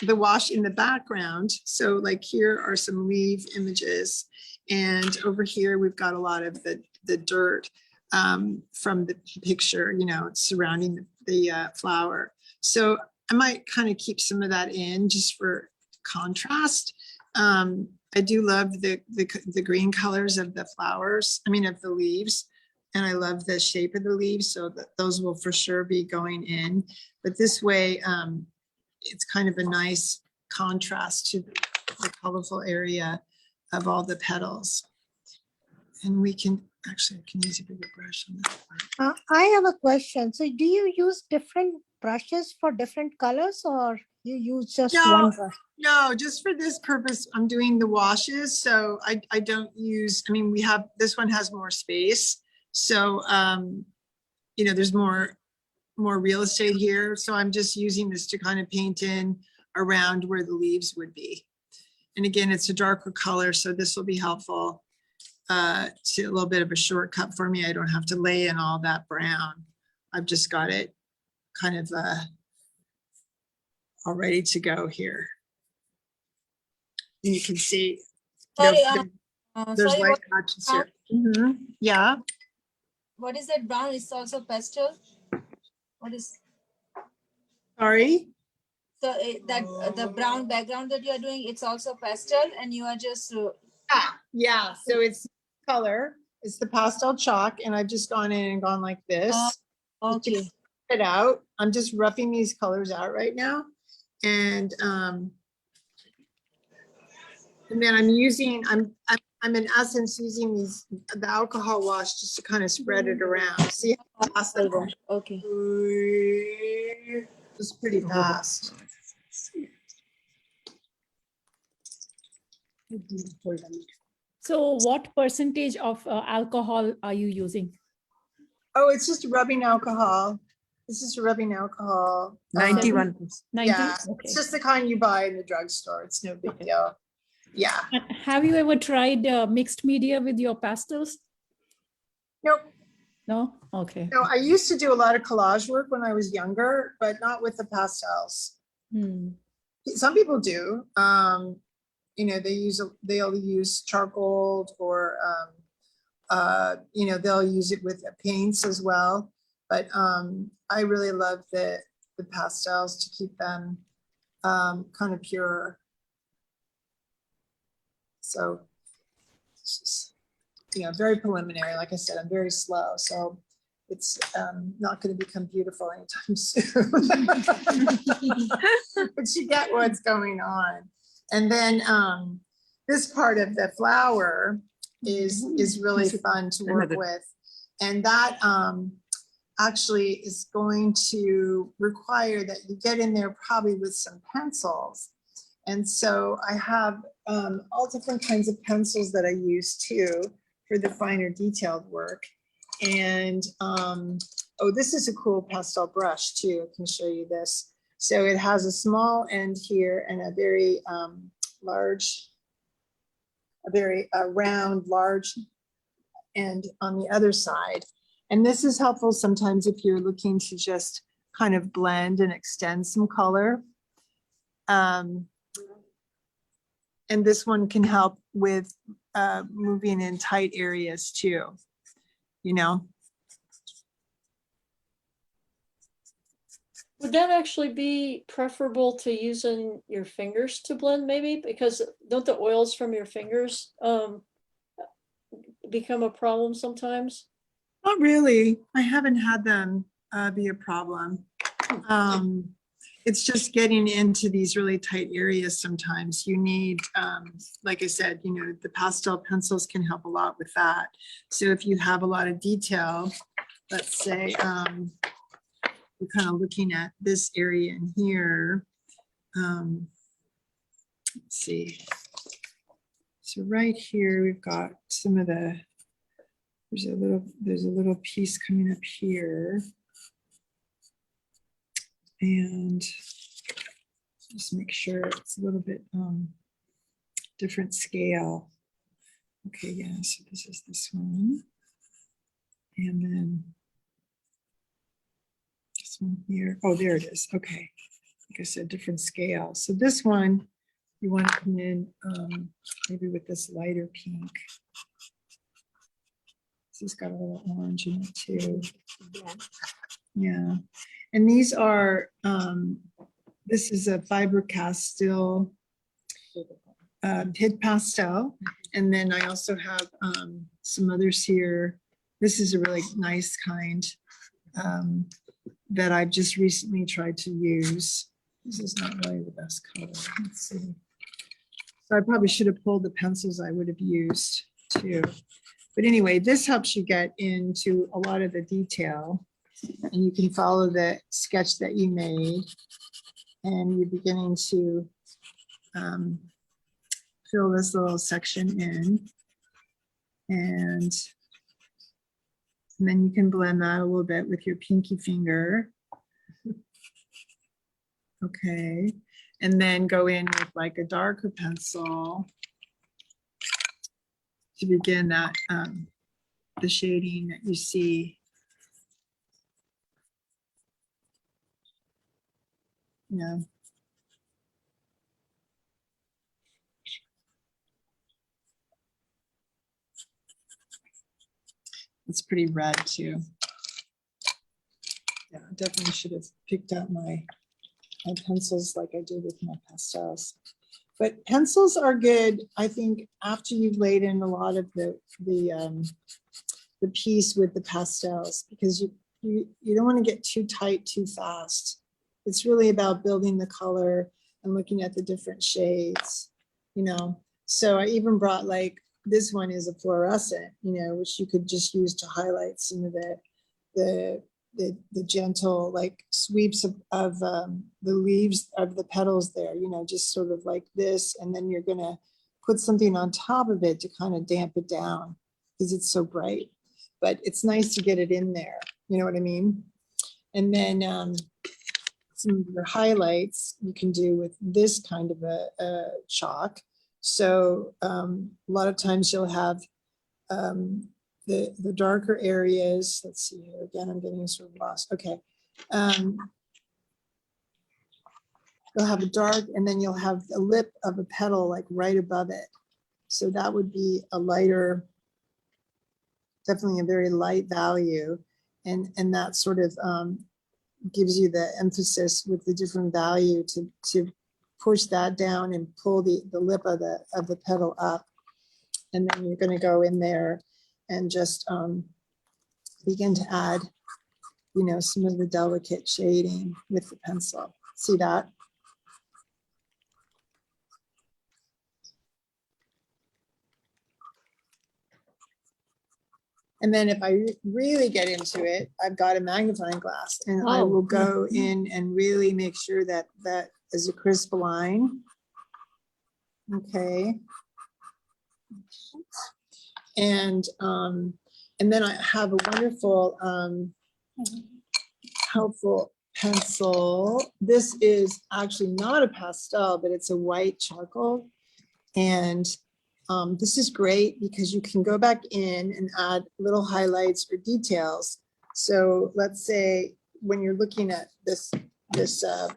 wash in the background. So like here are some leaf images, and over here we've got a lot of the dirt from the picture, you know, surrounding the flower. So I might kind of keep some of that in just for contrast. I do love the green colors of the flowers, of the leaves. And I love the shape of the leaves, so that those will for sure be going in. But this way, it's kind of a nice contrast to the colorful area of all the petals. And we can, actually, I can use a bigger brush on that part. I have a question. So do you use different brushes for different colors, or you use just one brush? No, just for this purpose, I'm doing the washes. So I don't use, we have, this one has more space. So, you know, there's more real estate here. So I'm just using this to kind of paint in around where the leaves would be. And again, it's a darker color, so this will be helpful. To a little bit of a shortcut for me. I don't have to lay in all that brown. I've just got it kind of all ready to go here. And you can see Sorry, there's sorry, white patches here. Yeah. what is that brown? It's also pastel. What is Sorry. so that the brown background that you are doing? It's also pastel, and you are just Yeah. So it's color. It's the pastel chalk, and I've just gone in and gone like this. okay. It out. I'm just roughing these colors out right now, and then I'm using. I'm in essence using the alcohol wash just to kind of spread it around. See how fast I go? Okay. It's pretty fast. So what percentage of alcohol are you using? Oh, it's just rubbing alcohol. This is rubbing alcohol. 91%. 90? Yeah, Okay. it's just the kind you buy in the drugstore. It's no big deal. Yeah. And have you ever tried mixed media with your pastels? Nope. No? Okay. No, I used to do a lot of collage work when I was younger, but not with the pastels. Hmm. Some people do. you know, they'll use charcoal or, you know, they'll use it with paints as well. But I really love the pastels to keep them kind of pure. So it's just, you know, very preliminary. Like I said, I'm very slow. So it's not going to become beautiful anytime soon. But you get what's going on. And then this part of the flower is really fun to work with. And that actually is going to require that you get in there probably with some pencils. And so I have all different kinds of pencils that I use too for the finer detailed work. And oh, this is a cool pastel brush too. I can show you this. So it has a small end here and a very large, a very round, large end on the other side. And this is helpful sometimes if you're looking to just kind of blend and extend some color. And this one can help with moving in tight areas too, you know. Would that actually be preferable to using your fingers to blend maybe? Because don't the oils from your fingers become a problem sometimes? Not really. I haven't had them be a problem. It's just getting into these really tight areas sometimes. You need, like I said, you know, the pastel pencils can help a lot with that. So if you have a lot of detail, let's say we're kind of looking at this area in here. Let's see. So right here, we've got some of the, there's a little piece coming up here. And just make sure it's a little bit different scale. Okay, yeah, so this is this one. And then this one here. Oh, there it is. Okay. Like I said, different scale. So this one, you want to come in maybe with this lighter pink. This has got a little orange in it too. Yeah. And these are, this is a Faber-Castell Pan Pastel. And then I also have some others here. This is a really nice kind that I've just recently tried to use. This is not really the best color. Let's see. So I probably should have pulled the pencils I would have used too. But anyway, this helps you get into a lot of the detail. And you can follow the sketch that you made, and you're beginning to fill this little section in. And then you can blend that a little bit with your pinky finger. Okay, and then go in with like a darker pencil to begin that the shading that you see. Yeah. It's pretty red too. Yeah, I definitely should have picked out my pencils like I did with my pastels. But pencils are good, I think, after you've laid in a lot of the piece with the pastels, because you don't want to get too tight too fast. It's really about building the color and looking at the different shades, you know. So I even brought, like, this one is a fluorescent, you know, which you could just use to highlight some of the gentle, like, sweeps of the leaves of the petals there, you know, just sort of like this. And then you're gonna put something on top of it to kind of damp it down because it's so bright. But it's nice to get it in there, you know what I mean? And then some of your highlights you can do with this kind of a chalk. So a lot of times you'll have the darker areas. Let's see here again, I'm getting sort of lost. Okay. you'll have a dark, and then you'll have the lip of a petal like right above it. So that would be a lighter, definitely a very light value. And that sort of gives you the emphasis with the different value to push that down and pull the lip of the petal up. And then you're going to go in there and just begin to add, you know, some of the delicate shading with the pencil. See that? And then if I really get into it, I've got a magnifying glass, and I will go in and really make sure that that is a crisp line. Okay. And then I have a wonderful, helpful pencil. This is actually not a pastel, but it's a white charcoal. And this is great because you can go back in and add little highlights or details. So let's say when you're looking at this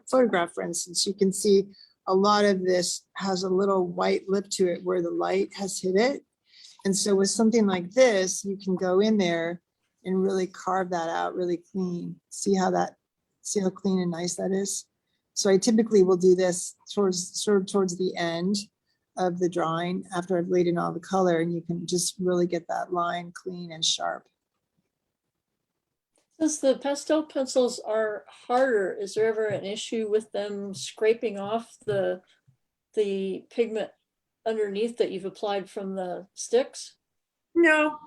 photograph, for instance, you can see a lot of this has a little white lip to it where the light has hit it. And so with something like this, you can go in there and really carve that out really clean. See how clean and nice that is? So I typically will do this towards the end of the drawing after I've laid in all the color, and you can just really get that line clean and sharp. Since the pastel pencils are harder, is there ever an issue with them scraping off the pigment underneath that you've applied from the sticks? No,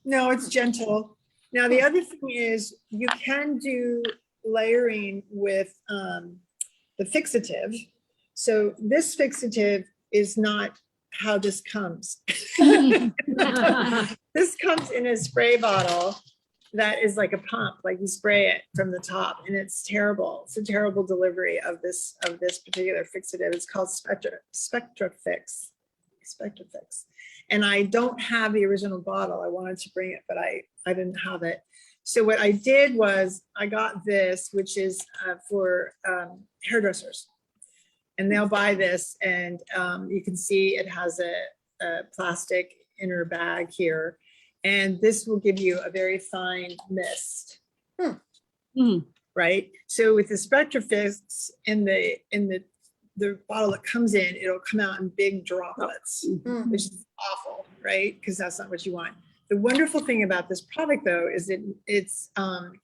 it's gentle. Now, the other thing is you can do layering with the fixative. So this fixative is not how this comes. This comes in a spray bottle that is like a pump, like you spray it from the top, and it's terrible. It's a terrible delivery of this particular fixative. It's called Spectrafix. And I don't have the original bottle. I wanted to bring it, but I didn't have it. So what I did was I got this, which is for hairdressers. And they'll buy this, and you can see it has a plastic inner bag here. And this will give you a very fine mist, right? So with the Spectrafix in the bottle that comes in, it'll come out in big droplets, which is awful, right? Because that's not what you want. The wonderful thing about this product, though, is it's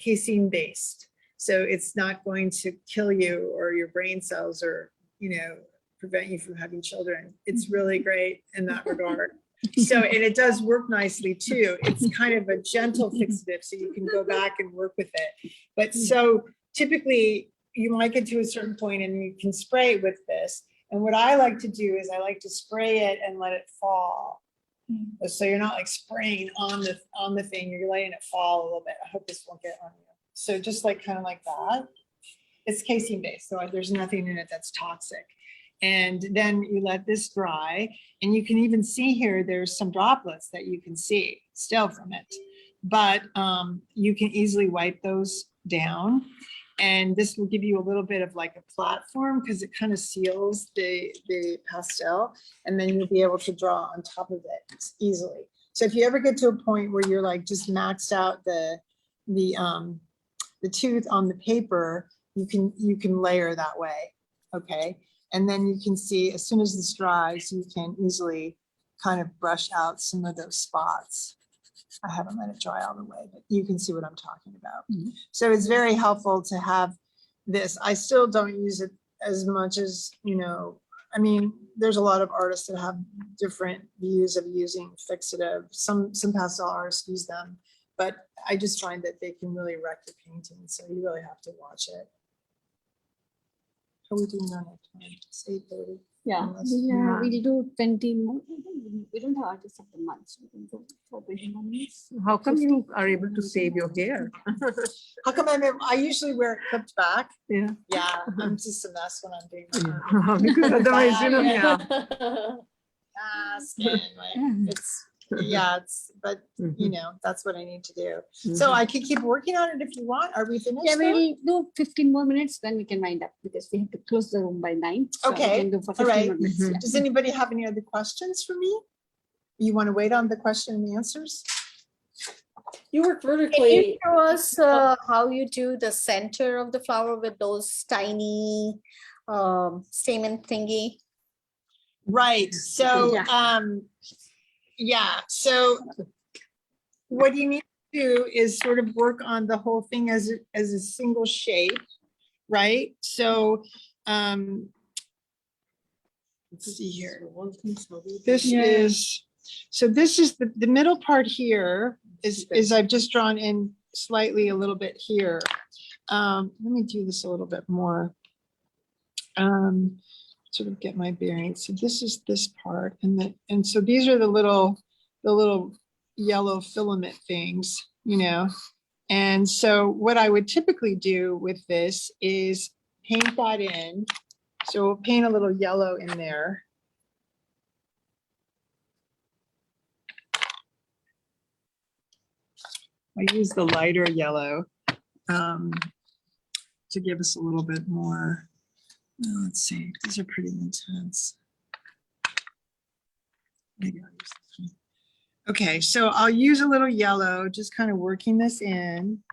casein based. So it's not going to kill you or your brain cells or, you know, prevent you from having children. It's really great in that regard. So, and it does work nicely too. It's kind of a gentle fixative, so you can go back and work with it. But so typically you might get to a certain point and you can spray it with this. And what I like to do is I like to spray it and let it fall. So you're not like spraying on the thing, you're letting it fall a little bit. I hope this won't get on you. So just like kind of like that. It's casein based, so there's nothing in it that's toxic. And then you let this dry, and you can even see here, there's some droplets that you can see still from it, but you can easily wipe those down. And this will give you a little bit of like a platform because it kind of seals the pastel, and then you'll be able to draw on top of it easily. So if you ever get to a point where you're like just maxed out the tooth on the paper, you can layer that way, okay? And then you can see as soon as this dries, you can easily kind of brush out some of those spots. I haven't let it dry all the way, but you can see what I'm talking about. So it's very helpful to have this. I still don't use it as much as, you know, I mean, there's a lot of artists that have different views of using fixative. Some pastel artists use them, but I just find that they can really wreck the painting. So you really have to watch it. How are we doing on our time? It's 8:30. Yeah, Unless- we'll do 20 more. We don't have artists of the month. So we can go for 20 months. How come you are able to save your hair? How come I usually wear it clipped back? Yeah. Yeah, I'm just a mess when I'm doing my art. Because otherwise, you know, yeah. Mask and like, it's Yeah, but you know, that's what I need to do. So I can keep working on it if you want. Are we finished? Yeah, though? we'll do 15 more minutes, then we can wind up because we have to close the room by 9. So we Okay, can do for all 15 right. more minutes. Yeah. Does anybody have any other questions for me? You want to wait on the question and answers? You work Can you vertically. show us how you do the center of the flower with those tiny stamen thingy? Right. So, yeah. So what you need to do is sort of work on the whole thing as a single shape, right? So, let's see here. This is, so this is the middle part here is I've just drawn in slightly a little bit here. Let me do this a little bit more. Sort of get my bearings. So this is this part, and so these are the little yellow filament things, you know. And so what I would typically do with this is paint that in. So we'll paint a little yellow in there. I use the lighter yellow to give us a little bit more. Let's see, these are pretty intense. Maybe I'll use this one. Okay, so I'll use a little yellow, just kind of working this in.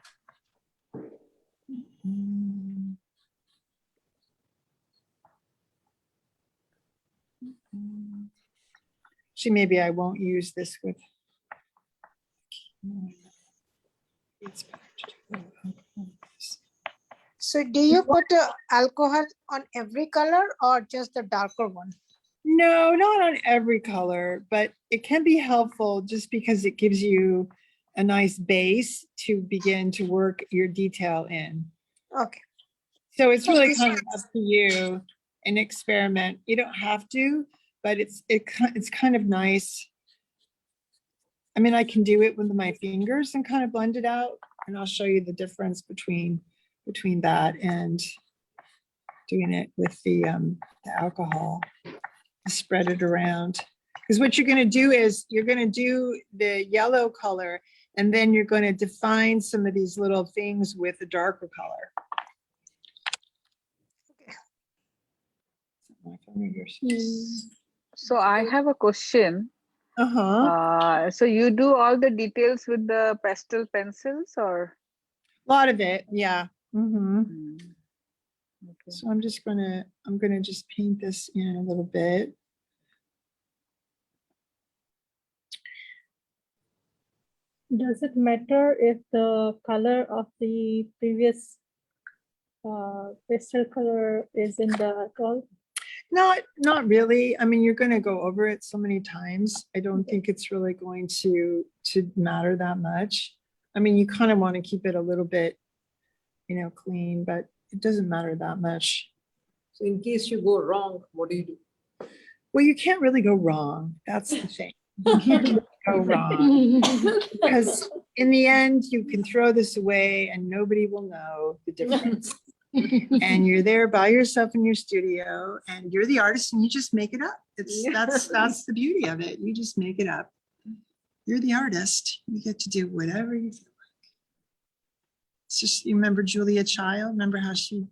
Actually, maybe I won't use this with. It's better to do this. So do you put alcohol on every color or just the darker one? No, not on every color, but it can be helpful just because it gives you a nice base to begin to work your detail in. Okay. So it's really kind of up to you, an experiment. You don't have to, but it's kind of nice. I mean, I can do it with my fingers and kind of blend it out, and I'll show you the difference between that and doing it with the alcohol. Spread it around, because what you're going to do is you're going to do the yellow color, and then you're going to define some of these little things with a darker color. So I have a question. So you do all the details with the pastel pencils, or? A lot of it, yeah. Okay. So I'm gonna just paint this in a little bit. Does it matter if the color of the previous pastel color is in the alcohol? Not really. I mean, you're going to go over it so many times. I don't think it's really going to matter that much. I mean, you kind of want to keep it a little bit, you know, clean, but it doesn't matter that much. So in case you go wrong, what do you do? Well, you can't really go wrong. That's the thing. You can't really go wrong, because in the end, you can throw this away and nobody will know the difference. And you're there by yourself in your studio, and you're the artist, and you just make it up. That's the beauty of it. You just make it up. You're the artist. You get to do whatever you feel like. It's just, you remember Julia Child? Remember how she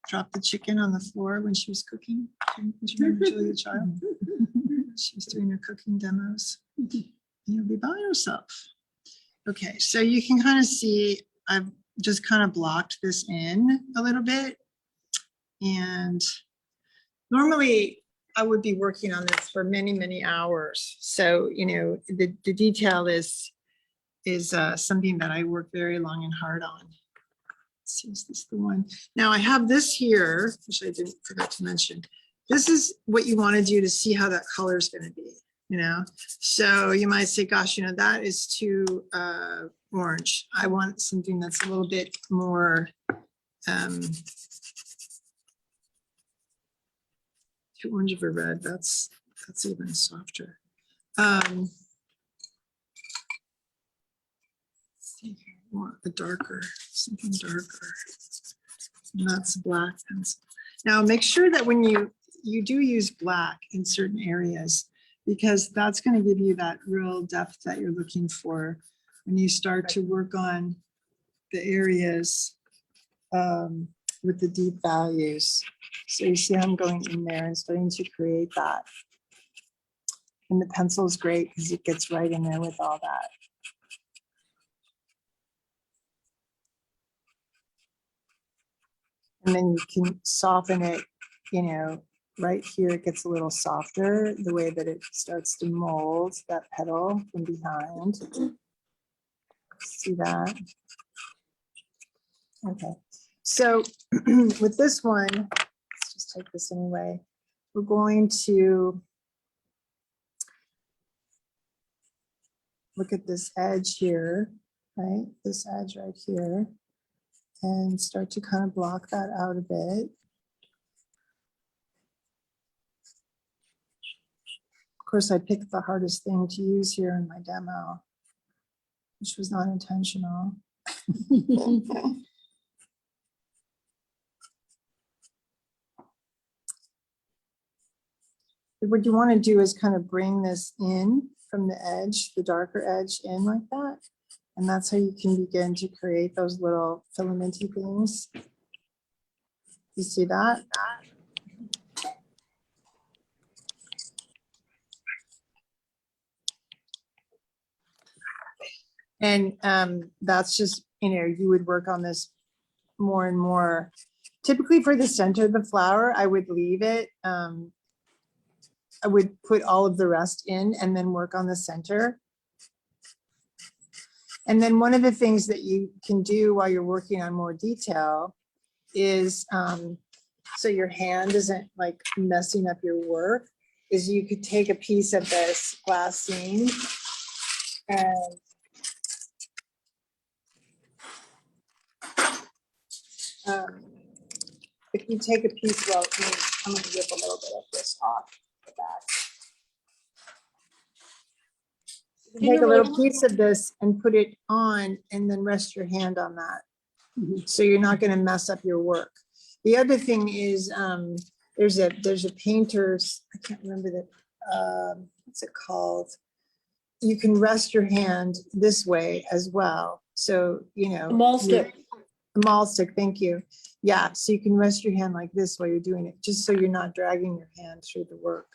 dropped the chicken on the floor when she was cooking? Do you remember Julia Child? She was doing her cooking demos. You'll be by yourself. Okay, so you can kind of see I've just kind of blocked this in a little bit. And normally I would be working on this for many, many hours. So, you know, the detail is something that I work very long and hard on. Let's see, is this the one? Now I have this here, which I forgot to mention. This is what you want to do to see how that color is going to be, you know? So you might say, gosh, you know, that is too orange. I want something that's a little bit more too orange of a red. That's even softer. More the darker, something darker. And that's black pencil. Now make sure that when you do use black in certain areas, because that's going to give you that real depth that you're looking for when you start to work on the areas with the deep values. So you see I'm going in there and starting to create that. And the pencil is great because it gets right in there with all that. And then you can soften it, you know, right here it gets a little softer, the way that it starts to mold that petal from behind. See that? Okay, so with this one, let's just take this anyway. We're going to look at this edge here, right? This edge right here, and start to kind of block that out a bit. Of course, I picked the hardest thing to use here in my demo, which was not intentional. What you want to do is kind of bring this in from the edge, the darker edge in like that. And that's how you can begin to create those little filamenty things. You see that? And that's just, you know, you would work on this more and more. Typically for the center of the flower, I would leave it. I would put all of the rest in and then work on the center. And then one of the things that you can do while you're working on more detail is, so your hand isn't like messing up your work, is you could take a piece of this glassine and if you take a piece, well, I'm going to rip a little bit of this off the back. You can take a little piece of this and put it on and then rest your hand on that. So you're not going to mess up your work. The other thing is there's a painter's, I can't remember what's it called? You can rest your hand this way as well. So, you know. A maul stick. A maul stick, thank you. Yeah, so you can rest your hand like this while you're doing it, just so you're not dragging your hand through the work.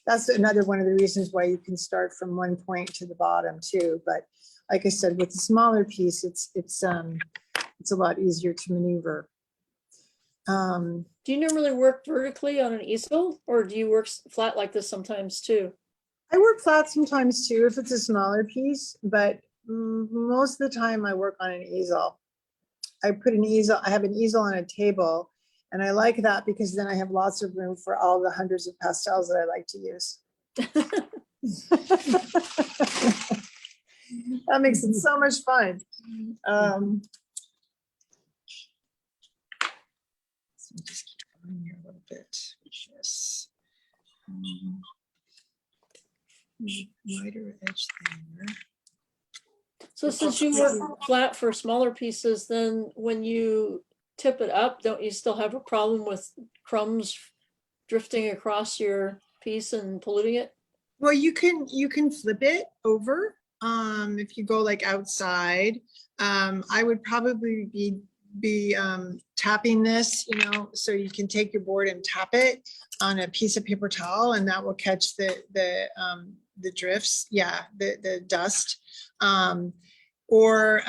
That's another one of the reasons why you can start from one point to the bottom too. But like I said, with the smaller piece, it's a lot easier to maneuver. Do you normally work vertically on an easel, or do you work flat like this sometimes too? I work flat sometimes too if it's a smaller piece, but most of the time I work on an easel. I have an easel on a table, and I like that because then I have lots of room for all the hundreds of pastels that I like to use. That makes it so much fun. So just keep going here a little bit. Yes. Wider edge there. So since you work flat for smaller pieces, then when you tip it up, don't you still have a problem with crumbs drifting across your piece and polluting it? Well, you can flip it over. If you go like outside, I would probably be tapping this, you know, so you can take your board and tap it on a piece of paper towel, and that will catch the drifts, yeah, the dust. Or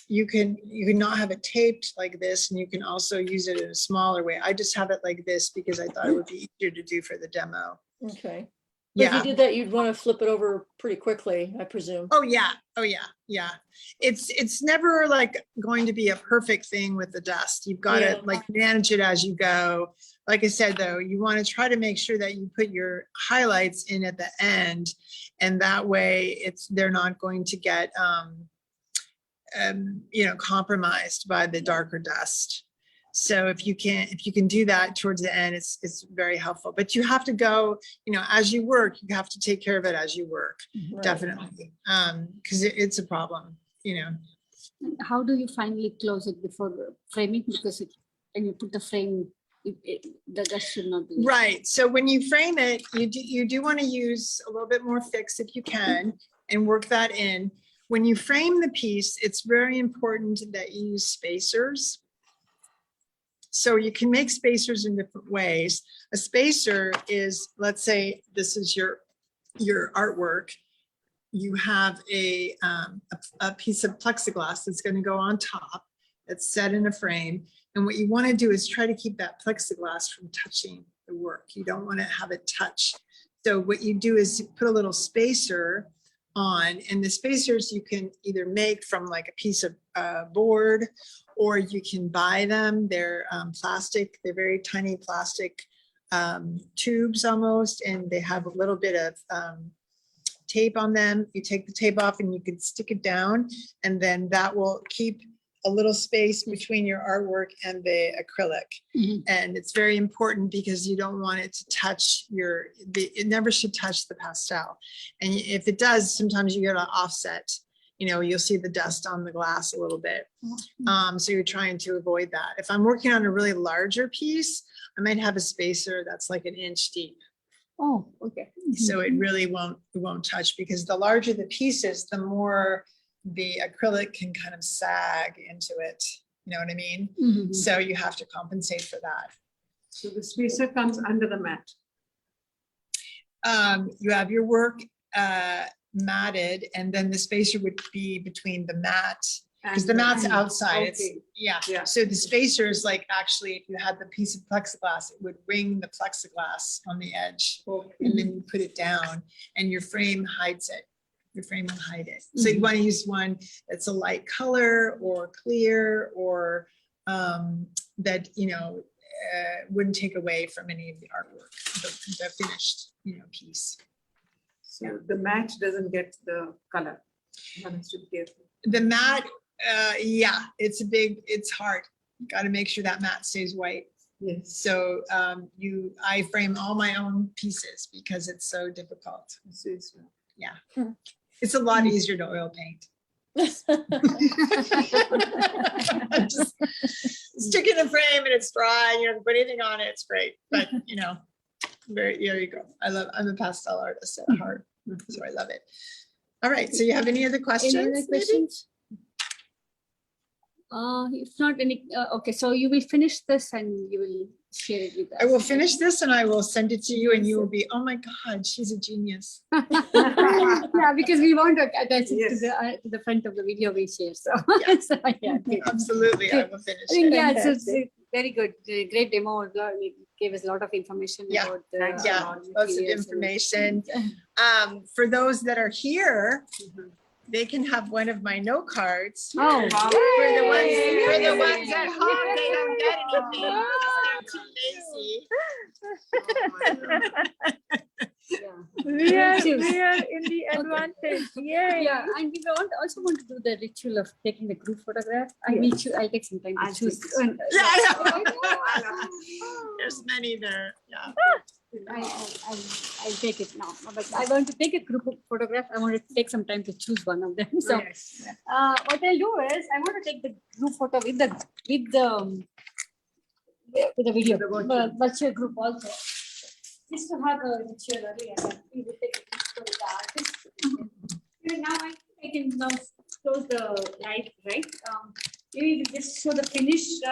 you can not have it taped like this, and you can also use it in a smaller way. I just have it like this because I thought it would be easier to do for the demo. Okay. But yeah. If you did that, you'd want to flip it over pretty quickly, I presume. Oh yeah. Oh yeah. Yeah. It's never like going to be a perfect thing with the dust. You've got to like manage it as you go. Like I said, though, you want to try to make sure that you put your highlights in at the end, and that way they're not going to get you know, compromised by the darker dust. So if you can do that towards the end, it's very helpful. But you have to go, you know, as you work, you have to take care of it as you work, right. Definitely, because it's a problem, you know. How do you finally close it before framing? Because when you put the frame, the dust should not be. Right. So when you frame it, you do want to use a little bit more fix if you can and work that in. When you frame the piece, it's very important that you use spacers. So you can make spacers in different ways. A spacer is, let's say this is your artwork. You have a piece of plexiglass that's going to go on top. It's set in a frame. And what you want to do is try to keep that plexiglass from touching the work. You don't want to have it touch. So what you do is you put a little spacer on, and the spacers you can either make from like a piece of board, or you can buy them. They're plastic. They're very tiny plastic tubes almost, and they have a little bit of tape on them. You take the tape off and you can stick it down, and then that will keep a little space between your artwork and the acrylic. And it's very important because you don't want it to touch it never should touch the pastel. And if it does, sometimes you get an offset, you'll see the dust on the glass a little bit. So you're trying to avoid that. If I'm working on a really larger piece, I might have a spacer that's like 1 inch deep. Oh, okay. So it really won't touch, because the larger the pieces, the more the acrylic can kind of sag into it. You know what I mean? So you have to compensate for that. So the spacer comes under the mat. You have your work matted, and then the spacer would be between the mat, because the mat's outside. Okay. Yeah. So the spacer is like, actually, if you had the piece of plexiglass, it would ring the plexiglass on the edge, and then you put it down, and your frame hides it. Your frame will hide it. So you want to use one that's a light color or clear, or that wouldn't take away from any of the artwork, the finished piece. So the mat doesn't get the color. One has to be careful. The mat, it's hard. Got to make sure that mat stays white. Yes. So I frame all my own pieces because it's so difficult. Yeah. It's a lot easier to oil paint. Just stick it in a frame and it's dry, and you don't put anything on it. It's great. But there you go. I'm a pastel artist at heart, so I love it. All right. So you have any other questions? Any other questions? If not any, okay. So you will finish this and you will share it with us. I will finish this and I will send it to you, and you will be, oh my God, she's a genius. Yeah, because we want to attach it to the front of the video we share. So, Absolutely, I will finish I think, it. it's very good. Great demo. It gave us a lot of information about the lots of information. For those that are here, they can have one of my note cards. Oh, for the ones at home, they don't get anything because they're too lazy. We are in the advantage. Yay. Yeah, and we also want to do the ritual of taking the group photograph. I'll take some time to choose. There's many there. Yeah. I'll take it now. But I want to take a group photograph. I want to take some time to choose one of them. So what I'll do is I want to take the group photo with the video, virtual group also. Just to have a ritual earlier, we will take a picture with the artist. Now I can now close the light, right? Maybe just show the finished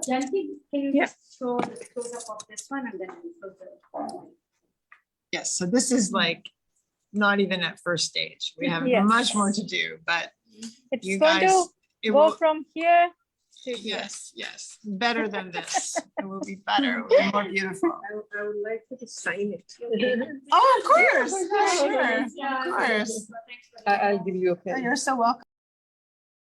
Janti, can you just show the close-up of this one, and then we'll close the Yes, so this is like not even at first stage. We have much more to do, but it's you going guys, to go from here to here. Yes, better than this. It will be better. It will be more beautiful. I would like you to sign it. Oh, of course. Sure. Yeah, Of course. I'll give you a pen. You're so welcome.